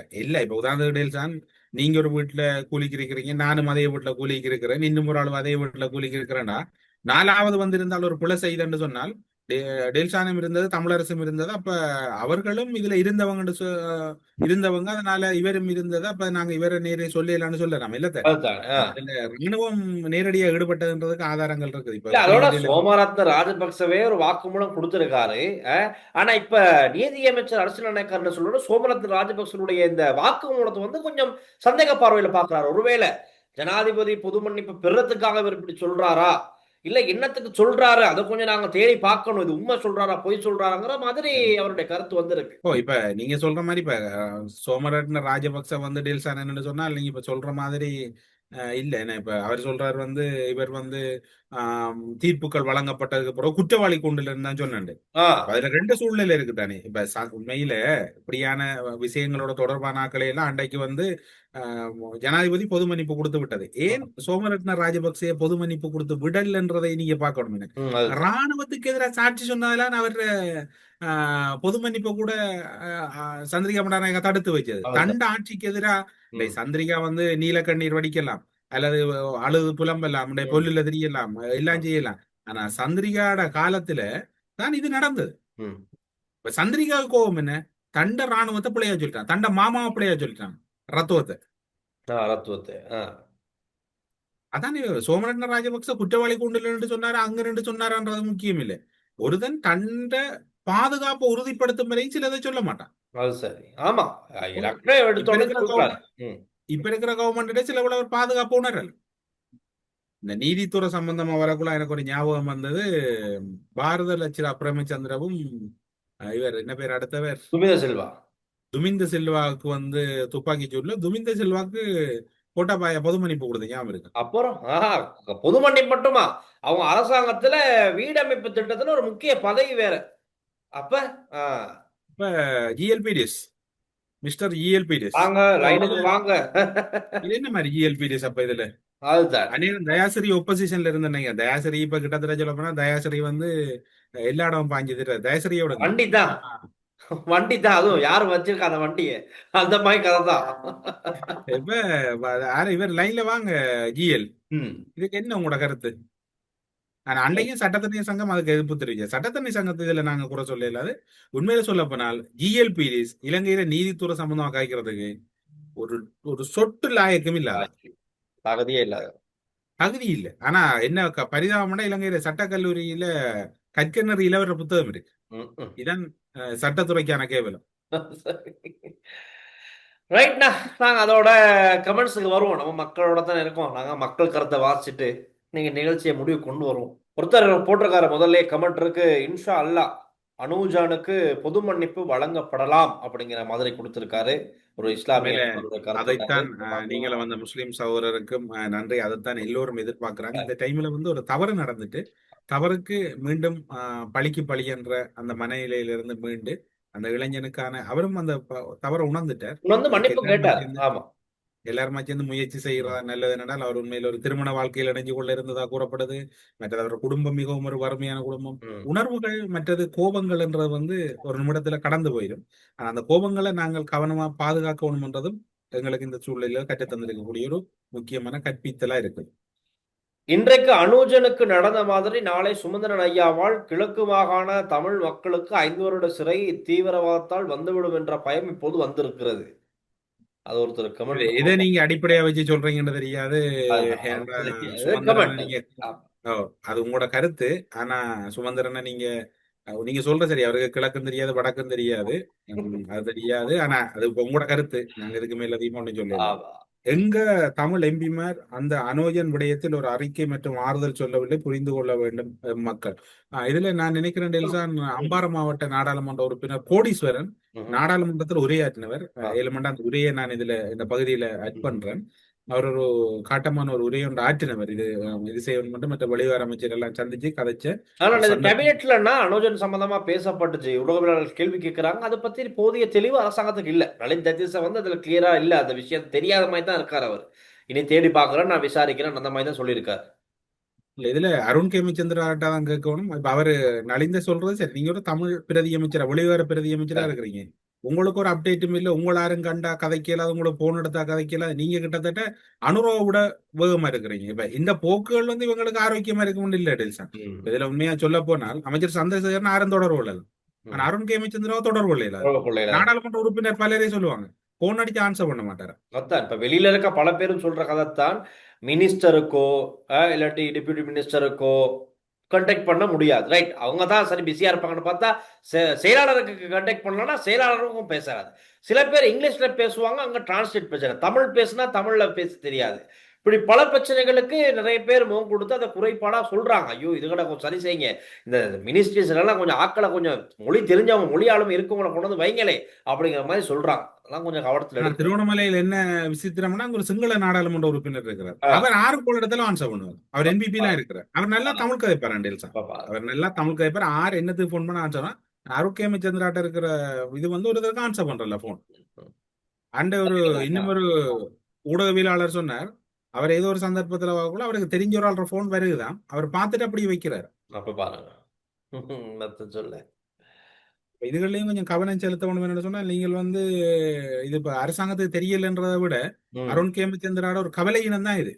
இப்ப உதாரணத்துக்கு நீங்க ஒரு வீட்டுல கூலிக்கு இருக்கிறீங்க, நானும் அதே வீட்டுல கூலிக்கு இருக்கிறேன், இன்னும் ஒரு ஆள் அதே வீட்டுல கூலிக்கு இருக்கிறேன்னா, 4வது வந்திருந்தால் ஒரு பிழை செய்தன்னு சொன்னால், டெல்சானம் இருந்தது, தமிழரசும் இருந்தது, அப்ப அவர்களும் இதுல இருந்தவங்க, அதனால இவரும் இருந்தது, அப்ப நாங்க இவரை நேரே சொல்லலாம்னு சொல்லலாம். இல்ல ராணுவம் நேரடியா ஈடுபட்டதுன்றதுக்கு ஆதாரங்கள் இருக்குது. இப்ப அதோட சோமரத்ன ராஜபக்சவே ஒரு வாக்குமூலம் கொடுத்திருக்காரு. ஆனா இப்ப நீதியமைச்சர் அரசியல் நாயக்கர் சொல்ற சோமரத்ன ராஜபக்சனுடைய இந்த வாக்குமூலத்தை வந்து கொஞ்சம் சந்தேக பார்வையில பாக்குறாரு. ஒருவேளை ஜனாதிபதி பொது மன்னிப்பு பெறத்துக்காக இவர் இப்படி சொல்றாரா, இல்ல என்னத்துக்கு சொல்றாரு, அதை கொஞ்சம் நாங்க தேடி பார்க்கணும், இது உண்மை சொல்றாரா பொய் சொல்றாங்கிற மாதிரி அவருடைய கருத்து வந்திருக்கு. இப்ப நீங்க சொல்ற மாதிரி இப்ப சோமரத்ன ராஜபக்ச வந்து டெல்சானன்னு சொன்னா, நீங்க இப்ப சொல்ற மாதிரி இல்ல. இப்ப அவர் சொல்றாரு வந்து இவர் வந்து தீர்ப்புகள் வழங்கப்பட்டதுக்கு பிறகு குற்றவாளி கூண்டுல இருந்தான்னு சொன்னாண்டு. அதுல 2 சூழ்நிலை இருக்கு தானே. இப்ப உண்மையில இப்படியான விஷயங்களோட தொடர்பான ஆக்களை எல்லாம் அன்றைக்கு வந்து ஜனாதிபதி பொது மன்னிப்பு கொடுத்து விட்டது. ஏன் சோமரத்ன ராஜபக்சே பொது மன்னிப்பு கொடுத்து விடல்ன்றதை நீங்க பார்க்கணும். ராணுவத்துக்கு எதிராக சாட்சி சொன்னதெல்லாம் அவர் பொது மன்னிப்பை கூட சந்திரிகா பண்டாரநாயகா தடுத்து வச்சது. தண்ட ஆட்சிக்கு எதிராக சந்திரிகா வந்து நீல கண்ணீர் வடிக்கலாம், அல்லது அழுது புலம்பெல்லாம், பொல்லுல தெரியலாம், எல்லாம் செய்யலாம். ஆனா சந்திரிகாட காலத்துல தான் இது நடந்தது. இப்ப சந்திரிகா கோபம் என்ன, தண்ட ராணுவத்தை பிள்ளையா சொல்லிட்டான், தண்ட மாமாவை பிள்ளையா சொல்லிட்டான், ரத்துவத்தை. அதான் சோமரத்ன ராஜபக்ச குற்றவாளி கூண்டுல சொன்னாரு, அங்க 2 சொன்னாரான்றது முக்கியம் இல்லை. ஒருதன் தண்ட பாதுகாப்பு உறுதிப்படுத்தும் வரை சிலதை சொல்ல மாட்டான். இப்ப இருக்கிற கவர்மெண்ட் சில அவர் பாதுகாப்பு உணரல். இந்த நீதித்துறை சம்பந்தமா வரக்குள்ள எனக்கு ஒரு ஞாபகம் வந்தது. பாரத லட்சர பிரேமச்சந்திரவும் இவர் என்ன பேர் அடுத்தவர் துமிந்த செல்வாக்கு வந்து துப்பாக்கி சூட்ல துமிந்த செல்வாக்கு கோட்டாபாய பொது மன்னிப்பு கொடுத்த ஞாபகம் இருக்கு. அப்புறம் பொது மன்னிப்பு மட்டுமா, அவங்க அரசாங்கத்துல வீடமைப்பு திட்டத்துல ஒரு முக்கிய பதவி வேற. அப்ப ஜிஎல்பிடிஎஸ் மிஸ்டர் ஜிஎல்பிடிஎஸ் வாங்க லைனுக்கு வாங்க. இது என்ன மாதிரி ஜிஎல்பிடிஎஸ்? அப்ப இதுல தயாசிரி ஒப்போசிஷன்ல இருந்தீங்க. தயாசிரி இப்ப கிட்டத்தட்ட சொல்ல போனா தயாசிரி வந்து எல்லா இடமும் பாஞ்சது. தயாசிரியோட கண்டிதான் வண்டி தான், அதுவும் யாரு வச்சிருக்கா அந்த வண்டியை, அந்த மாதிரி கதை தான். இப்ப இவர் லைன்ல வாங்க ஜிஎல், ம். இதுக்கு என்ன உங்களோட கருத்து? ஆனா அன்றைக்கும் சட்டத்தரணி சங்கம் அதுக்கு எதிர்ப்பு தெரிவிச்சு. சட்டத்தரணி சங்கத்து இதுல நாங்க குறை சொல்ல இல்லாது, உண்மையில சொல்ல போனால் ஜிஎல்பிடிஸ் இலங்கையில நீதித்துறை சம்பந்தமா காய்க்கிறதுக்கு ஒரு ஒரு சொட்டு லாயக்கம் இல்லாத, தகுதியே இல்லாத. தகுதி இல்லை. ஆனா என்ன பரிதாபம்னா இலங்கையில சட்டக்கல்லூரியில கற்கனர் இளவர புத்தகம் இருக்கு. ம், ம். இதான் சட்டத்துறைக்கான கேவலம். ரைட்ண்ணா, நாங்கள் அதோட கமெண்ட்ஸுக்கு வருவோம். நம்ம மக்களோட தான் இருக்கோம். நாங்கள் மக்கள் கருத்தை வாசிச்சுட்டு நீங்கள் நிகழ்ச்சியை முடிவு கொண்டு வருவோம். ஒருத்தர் போட்டிருக்காரு முதல்ல கமெண்ட் இருக்கு, இன்ஷா அல்லாஹ் அனூஜானுக்கு பொது மன்னிப்பு வழங்கப்படலாம் அப்படிங்கிற மாதிரி கொடுத்திருக்காரு. ஒரு இஸ்லாமிய அதைத்தான் நீங்களும் வந்த முஸ்லீம் சகோதரருக்கும் நன்றி. அதைத்தான் எல்லோரும் எதிர்பார்க்கிறாங்க. இந்த டைம்ல வந்து ஒரு தவறு நடந்துட்டு தவறுக்கு மீண்டும் பழிக்கு பழி என்ற அந்த மனநிலையிலிருந்து மீண்டு அந்த இளைஞனுக்கான அவரும் அந்த தவறை உணர்ந்துட்டார், மன்னிப்பு கேட்டார். ஆமா, எல்லாருமா சேர்ந்து முயற்சி செய்யறதா நல்லது. என்றால் அவர் உண்மையில் ஒரு திருமண வாழ்க்கையில் இணைஞ்சு கொள்ள இருந்ததா கூறப்படுது. மற்றது அவர் குடும்பம் மிகவும் ஒரு வறுமையான குடும்பம். உணர்வுகள் மற்றது கோபங்கள் என்றது வந்து ஒரு நிமிடத்துல கடந்து போயிடும். ஆனா அந்த கோபங்களை நாங்கள் கவனமா பாதுகாக்கணும் என்றதும் எங்களுக்கு இந்த சூழ்நிலையில கற்றுத் தந்திருக்கக்கூடிய ஒரு முக்கியமான கற்பித்தலா இருக்கு. இன்றைக்கு அனூஜனுக்கு நடந்த மாதிரி நாளை சுமந்திரன் ஐயாவால் கிழக்கு மாகாண தமிழ் மக்களுக்கு 5 வருட சிறை தீவிரவாதத்தால் வந்துவிடும் என்ற பயம் இப்போது வந்திருக்கிறது. அது ஒருத்தர் கமெண்ட். இதை நீங்க அடிப்படையா வச்சு சொல்றீங்கன்னு தெரியாது. நீங்க அது உங்களோட கருத்து. ஆனா சுமந்திரனை நீங்க நீங்க சொல்ற சரி, அவருக்கு கிழக்கும் தெரியாது வடக்கும் தெரியாது, அது தெரியாது. ஆனா அது உங்களோட கருத்து, நாங்க இதுக்கு மேல அதிகமா ஒண்ணு சொல்லலாம். எங்க தமிழ் எம்பிமார் அந்த அனோஜன் விடயத்தில் ஒரு அறிக்கை மற்றும் ஆறுதல் சொல்லவில்லை, புரிந்து கொள்ள வேண்டும் மக்கள். இதுல நான் நினைக்கிறேன் டெல்சான் அம்பாறை மாவட்ட நாடாளுமன்ற உறுப்பினர் கோடீஸ்வரன் நாடாளுமன்றத்தில் உரையாற்றினவர். 7 மணி அந்த உரையை நான் இதுல இந்த பகுதியில அட் பண்றேன். அவர் ஒரு காட்டமான ஒரு உரையை ஒன்று ஆற்றினவர். இது செய்யணும் மட்டும் மற்ற வெளிவார அமைச்சர் எல்லாம் சந்திச்சு கதைச்ச. கேபினெட்லன்னா அனோஜன் சம்பந்தமா பேசப்பட்டுச்சு, ஊடகவியலாளர்கள் கேள்வி கேட்கிறாங்க. அதை பத்தி போதிய தெளிவு அரசாங்கத்துக்கு இல்ல. நளின் தத்தீசா வந்து அதுல கிளியரா இல்ல, அந்த விஷயம் தெரியாத மாதிரி தான் இருக்காரு அவர். இனி தேடி பாக்குறேன், நான் விசாரிக்கிறேன், அந்த மாதிரி தான் சொல்லியிருக்காரு. இதுல அருண் கேமிச்சந்திராட்டா தான் கேட்கணும். இப்ப அவரு நலிந்த சொல்றது சரி, நீங்க ஒரு தமிழ் பிரதி அமைச்சரா வெளிவார பிரதி அமைச்சரா இருக்கிறீங்க, உங்களுக்கு ஒரு அப்டேட்டும் இல்லை, உங்களை யாரும் கண்டா கதைக்கல, உங்களை போன் எடுத்தா கதைக்கல, நீங்க கிட்டத்தட்ட அனுரவை விட வேகமா இருக்கிறீங்க. இப்ப இந்த போக்குகள் வந்து இவங்களுக்கு ஆரோக்கியமா இருக்கும் இல்ல டெல்சன். இதுல உண்மையா சொல்ல போனால் அமைச்சர் சந்திரசேகரன் ஆரும் தொடர்பு கொள்ளல, ஆனா அருண் கேமிச்சந்திராவை தொடர்பு கொள்ளல. நாடாளுமன்ற உறுப்பினர் பலரே சொல்லுவாங்க போன் அடிச்சு ஆன்சர் பண்ண மாட்டாரு. அதான் இப்ப வெளியில இருக்க பல பேரும் சொல்ற கதைத்தான். மினிஸ்டருக்கோ இல்லாட்டி டெபியூட்டி மினிஸ்டருக்கோ கண்டெக்ட் பண்ண முடியாது. ரைட், அவங்க தான் சரி பிஸியா இருப்பாங்கன்னு பார்த்தா செயலாளருக்கு கண்டெக்ட் பண்ணலன்னா செயலாளருக்கும் பேசாது. சில பேர் இங்கிலீஷ்ல பேசுவாங்க, அங்க டிரான்ஸ்லேட் பேசுறாங்க. தமிழ் பேசுனா தமிழ்ல பேச தெரியாது. இப்படி பல பிரச்சனைகளுக்கு நிறைய பேர் முகம் கொடுத்து அதை குறைபாடா சொல்றாங்க. ஐயோ இது கூட கொஞ்சம் சரி செய்யுங்க, இந்த மினிஸ்ட்ரிஸ் எல்லாம் கொஞ்சம் ஆக்களை கொஞ்சம் மொழி தெரிஞ்சவங்க மொழியாளும் இருக்கவங்களை கொண்டு வந்து வைங்களே அப்படிங்கிற மாதிரி சொல்றாங்க. அதெல்லாம் கொஞ்சம் கவனத்துல. திருவண்ணாமலையில் என்ன விசித்திரம்னா ஒரு சிங்கள நாடாளுமன்ற உறுப்பினர் இருக்கிறார். அவர் 6 போல இடத்துல ஆன்சர் பண்ணுவார். அவர் என்பிபி எல்லாம் இருக்கிறார். அவர் நல்லா தமிழ் கதைப்பார். அவர் நல்லா தமிழ் கதைப்பார். 6 என்னத்துக்கு போன் பண்ண ஆன்சர் அருக்கேமி சந்திராட்ட இருக்கிற இது வந்து ஒரு தடவை ஆன்சர் பண்றல போன். அண்ட் இன்னும் ஒரு ஊடகவியலாளர் சொன்னார், அவர் ஏதோ ஒரு சந்தர்ப்பத்துல கூட அவருக்கு தெரிஞ்ச ஒரு ஆள் போன் வருதுதான், அவர் பார்த்துட்டு அப்படி வைக்கிறார். அப்ப பாருங்க சொல்ல இதுகளையும் கொஞ்சம் கவனம் செலுத்தணும். என்ன சொன்னா நீங்கள் வந்து இது இப்ப அரசாங்கத்துக்கு தெரியலன்றதை விட அருண் கேமச்சந்திராட ஒரு கவலையினம் தான் இது.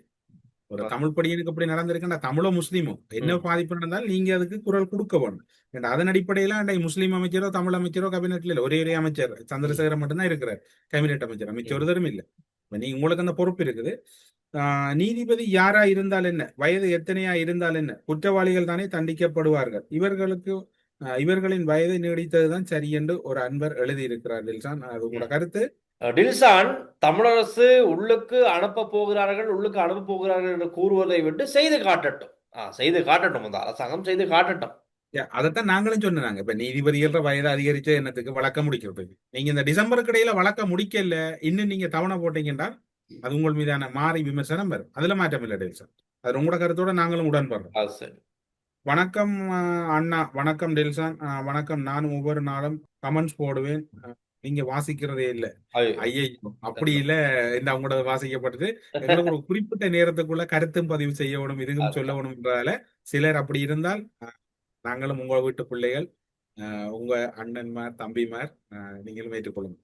ஒரு தமிழ் படியனுக்கு அப்படி நடந்திருக்குன்னா தமிழோ முஸ்லீமோ என்ன பாதிப்பு நடந்தாலும் நீங்க அதுக்கு குரல் கொடுக்க வேணும். அதன் அடிப்படையில அன்றைய முஸ்லீம் அமைச்சரோ தமிழ் அமைச்சரோ கேபினெட்ல இல்ல, ஒரே அமைச்சர் சந்திரசேகரன் மட்டும்தான் இருக்கிறார் கேபினெட் அமைச்சர். அமைச்சர் ஒருத்தரும் இல்லை. நீங்க உங்களுக்கு அந்த பொறுப்பு இருக்குது. நீதிபதி யாரா இருந்தால் என்ன, வயது எத்தனையா இருந்தால் என்ன, குற்றவாளிகள் தானே தண்டிக்கப்படுவார்கள், இவர்களின் வயதை நீடித்ததுதான் சரி என்று ஒரு அன்பர் எழுதியிருக்கிறார். டில்சான், அது உங்களோட கருத்து? டில்சான், தமிழரசு உள்ளுக்கு அனுப்ப போகிறார்கள் என்று கூறுவதை விட்டு செய்து காட்டட்டும். செய்து காட்டட்டும், அந்த அரசாங்கம் செய்து காட்டட்டும். அதைத்தான் நாங்களும் சொன்னாங்க. இப்ப நீதிபதிகள வயது அதிகரிச்ச என்னத்துக்கு வழக்க முடிக்கிறதுக்கு. நீங்க இந்த டிசம்பருக்கு இடையில வழக்க முடிக்கல, இன்னும் நீங்க தவணை போட்டீங்கன்னா அது உங்கள் மீதான மாறி விமர்சனம் வரும். அதுல மாற்றம் இல்லை டெல்சன். அது உங்களோட கருத்தோட நாங்களும் உடன்படுறோம். வணக்கம் அண்ணா. வணக்கம் டெல்சான். வணக்கம். நானும் ஒவ்வொரு நாளும் கமெண்ட்ஸ் போடுவேன், நீங்க வாசிக்கிறதே இல்லை. ஐயோ அப்படி இல்ல, இந்த அவங்களோட வாசிக்கப்பட்டது எங்களுக்கு ஒரு குறிப்பிட்ட நேரத்துக்குள்ள கருத்தும் பதிவு செய்யணும், இதுவும் சொல்லணும்ன்றதால சிலர் அப்படி இருந்தால் நாங்களும் உங்க வீட்டு பிள்ளைகள் உங்க அண்ணன்மார் தம்பிமார் நீங்களும் ஏற்றுக்கொள்ளுங்க.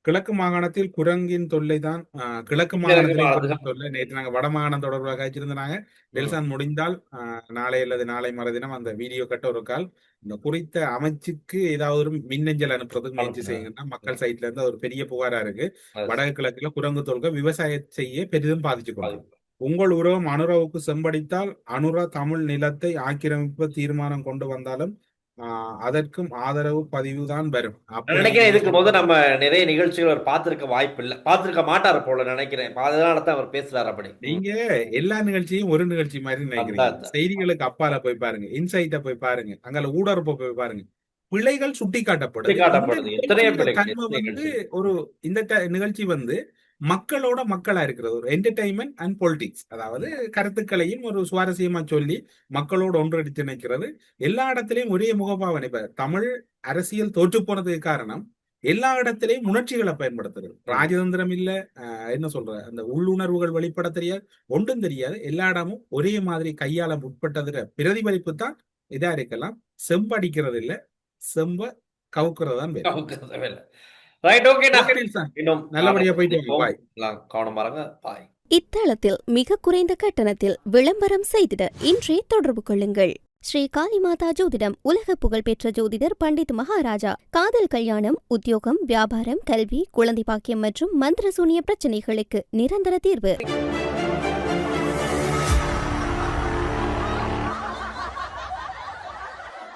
கிழக்கு மாகாணத்தில் குரங்கின் தொல்லை தான் கிழக்கு மாகாணத்திலே குரங்கின் தொல்லை. நேற்று நாங்கள் வட மாகாணம் தொடர்பாக காய்ச்சிருந்தாங்க. டெல்சான் முடிந்தால் நாளை அல்லது நாளை மறுதினம் அந்த வீடியோ கட்ட ஒரு கால் இந்த குறித்த அமைச்சுக்கு ஏதாவது ஒரு மின்னஞ்சல் அனுப்புறதுக்கு முயற்சி செய்யுங்கன்னா மக்கள் சைட்ல இருந்து ஒரு பெரிய புகாரா இருக்கு. வடக்கு கிழக்குல குரங்கு தொல்கை விவசாயம் செய்ய பெரிதும் பாதிச்சு கொள்ளும். உங்கள் உறவும் அனுராவுக்கு செம்படித்தால் அனுரா தமிழ் நிலத்தை ஆக்கிரமிப்பு தீர்மானம் கொண்டு வந்தாலும் அதற்கும் ஆதரவு பதிவு தான் வரும். நினைக்கிறேன் இதுக்கு போது நம்ம நிறைய நிகழ்ச்சிகள் அவர் பார்த்திருக்க வாய்ப்பு இல்லை, பார்த்திருக்க மாட்டார் போல நினைக்கிறேன். அதனால தான் அவர் பேசுறாரு அப்படி. நீங்க எல்லா நிகழ்ச்சியும் ஒரு நிகழ்ச்சி மாதிரி நினைக்கிறீங்க. செய்திகளுக்கு அப்பால போய் பாருங்க, இன்சைட்ட போய் பாருங்க, அங்க ஊடறுப்ப போய் பாருங்க. பிழைகள் சுட்டி காட்டப்படுது. ஒரு இந்த நிகழ்ச்சி மக்களோட மக்களா இருக்கிறது. ஒரு என்டர்டைன்மெண்ட் அண்ட் பொலிட்டிக்ஸ், அதாவது கருத்துக்களையும் ஒரு சுவாரஸ்யமா சொல்லி மக்களோடு ஒன்றடித்து நினைக்கிறது. எல்லா இடத்திலையும் ஒரே முகபாவனை. தமிழ் அரசியல் தோற்று போனதுக்கு காரணம் எல்லா இடத்திலையும் உணர்ச்சிகளை பயன்படுத்துறது. ராஜதந்திரம் இல்ல, என்ன சொல்ற, அந்த உள்ளுணர்வுகள் வெளிப்பட தெரியாது, ஒன்றும் தெரியாது. எல்லா இடமும் ஒரே மாதிரி கையாள உட்பட்டதுல பிரதிபலிப்பு தான் இதா இருக்கலாம். செம்படிக்கிறது இல்ல, செம்ப கவுக்குறதான் வேலை. நல்லபடியா போயிட்டு கவனமா இருங்க. பாய். இத்தளத்தில் மிக குறைந்த கட்டணத்தில் விளம்பரம் செய்திட இன்றே தொடர்பு கொள்ளுங்கள். ஸ்ரீ காளிமாதா ஜோதிடம் உலக புகழ்பெற்ற ஜோதிடர் பண்டித் மகாராஜா. காதல், கல்யாணம், உத்தியோகம், வியாபாரம், கல்வி, குழந்தை பாக்கியம் மற்றும் மந்திர சூனிய பிரச்சனைகளுக்கு நிரந்தர தீர்வு.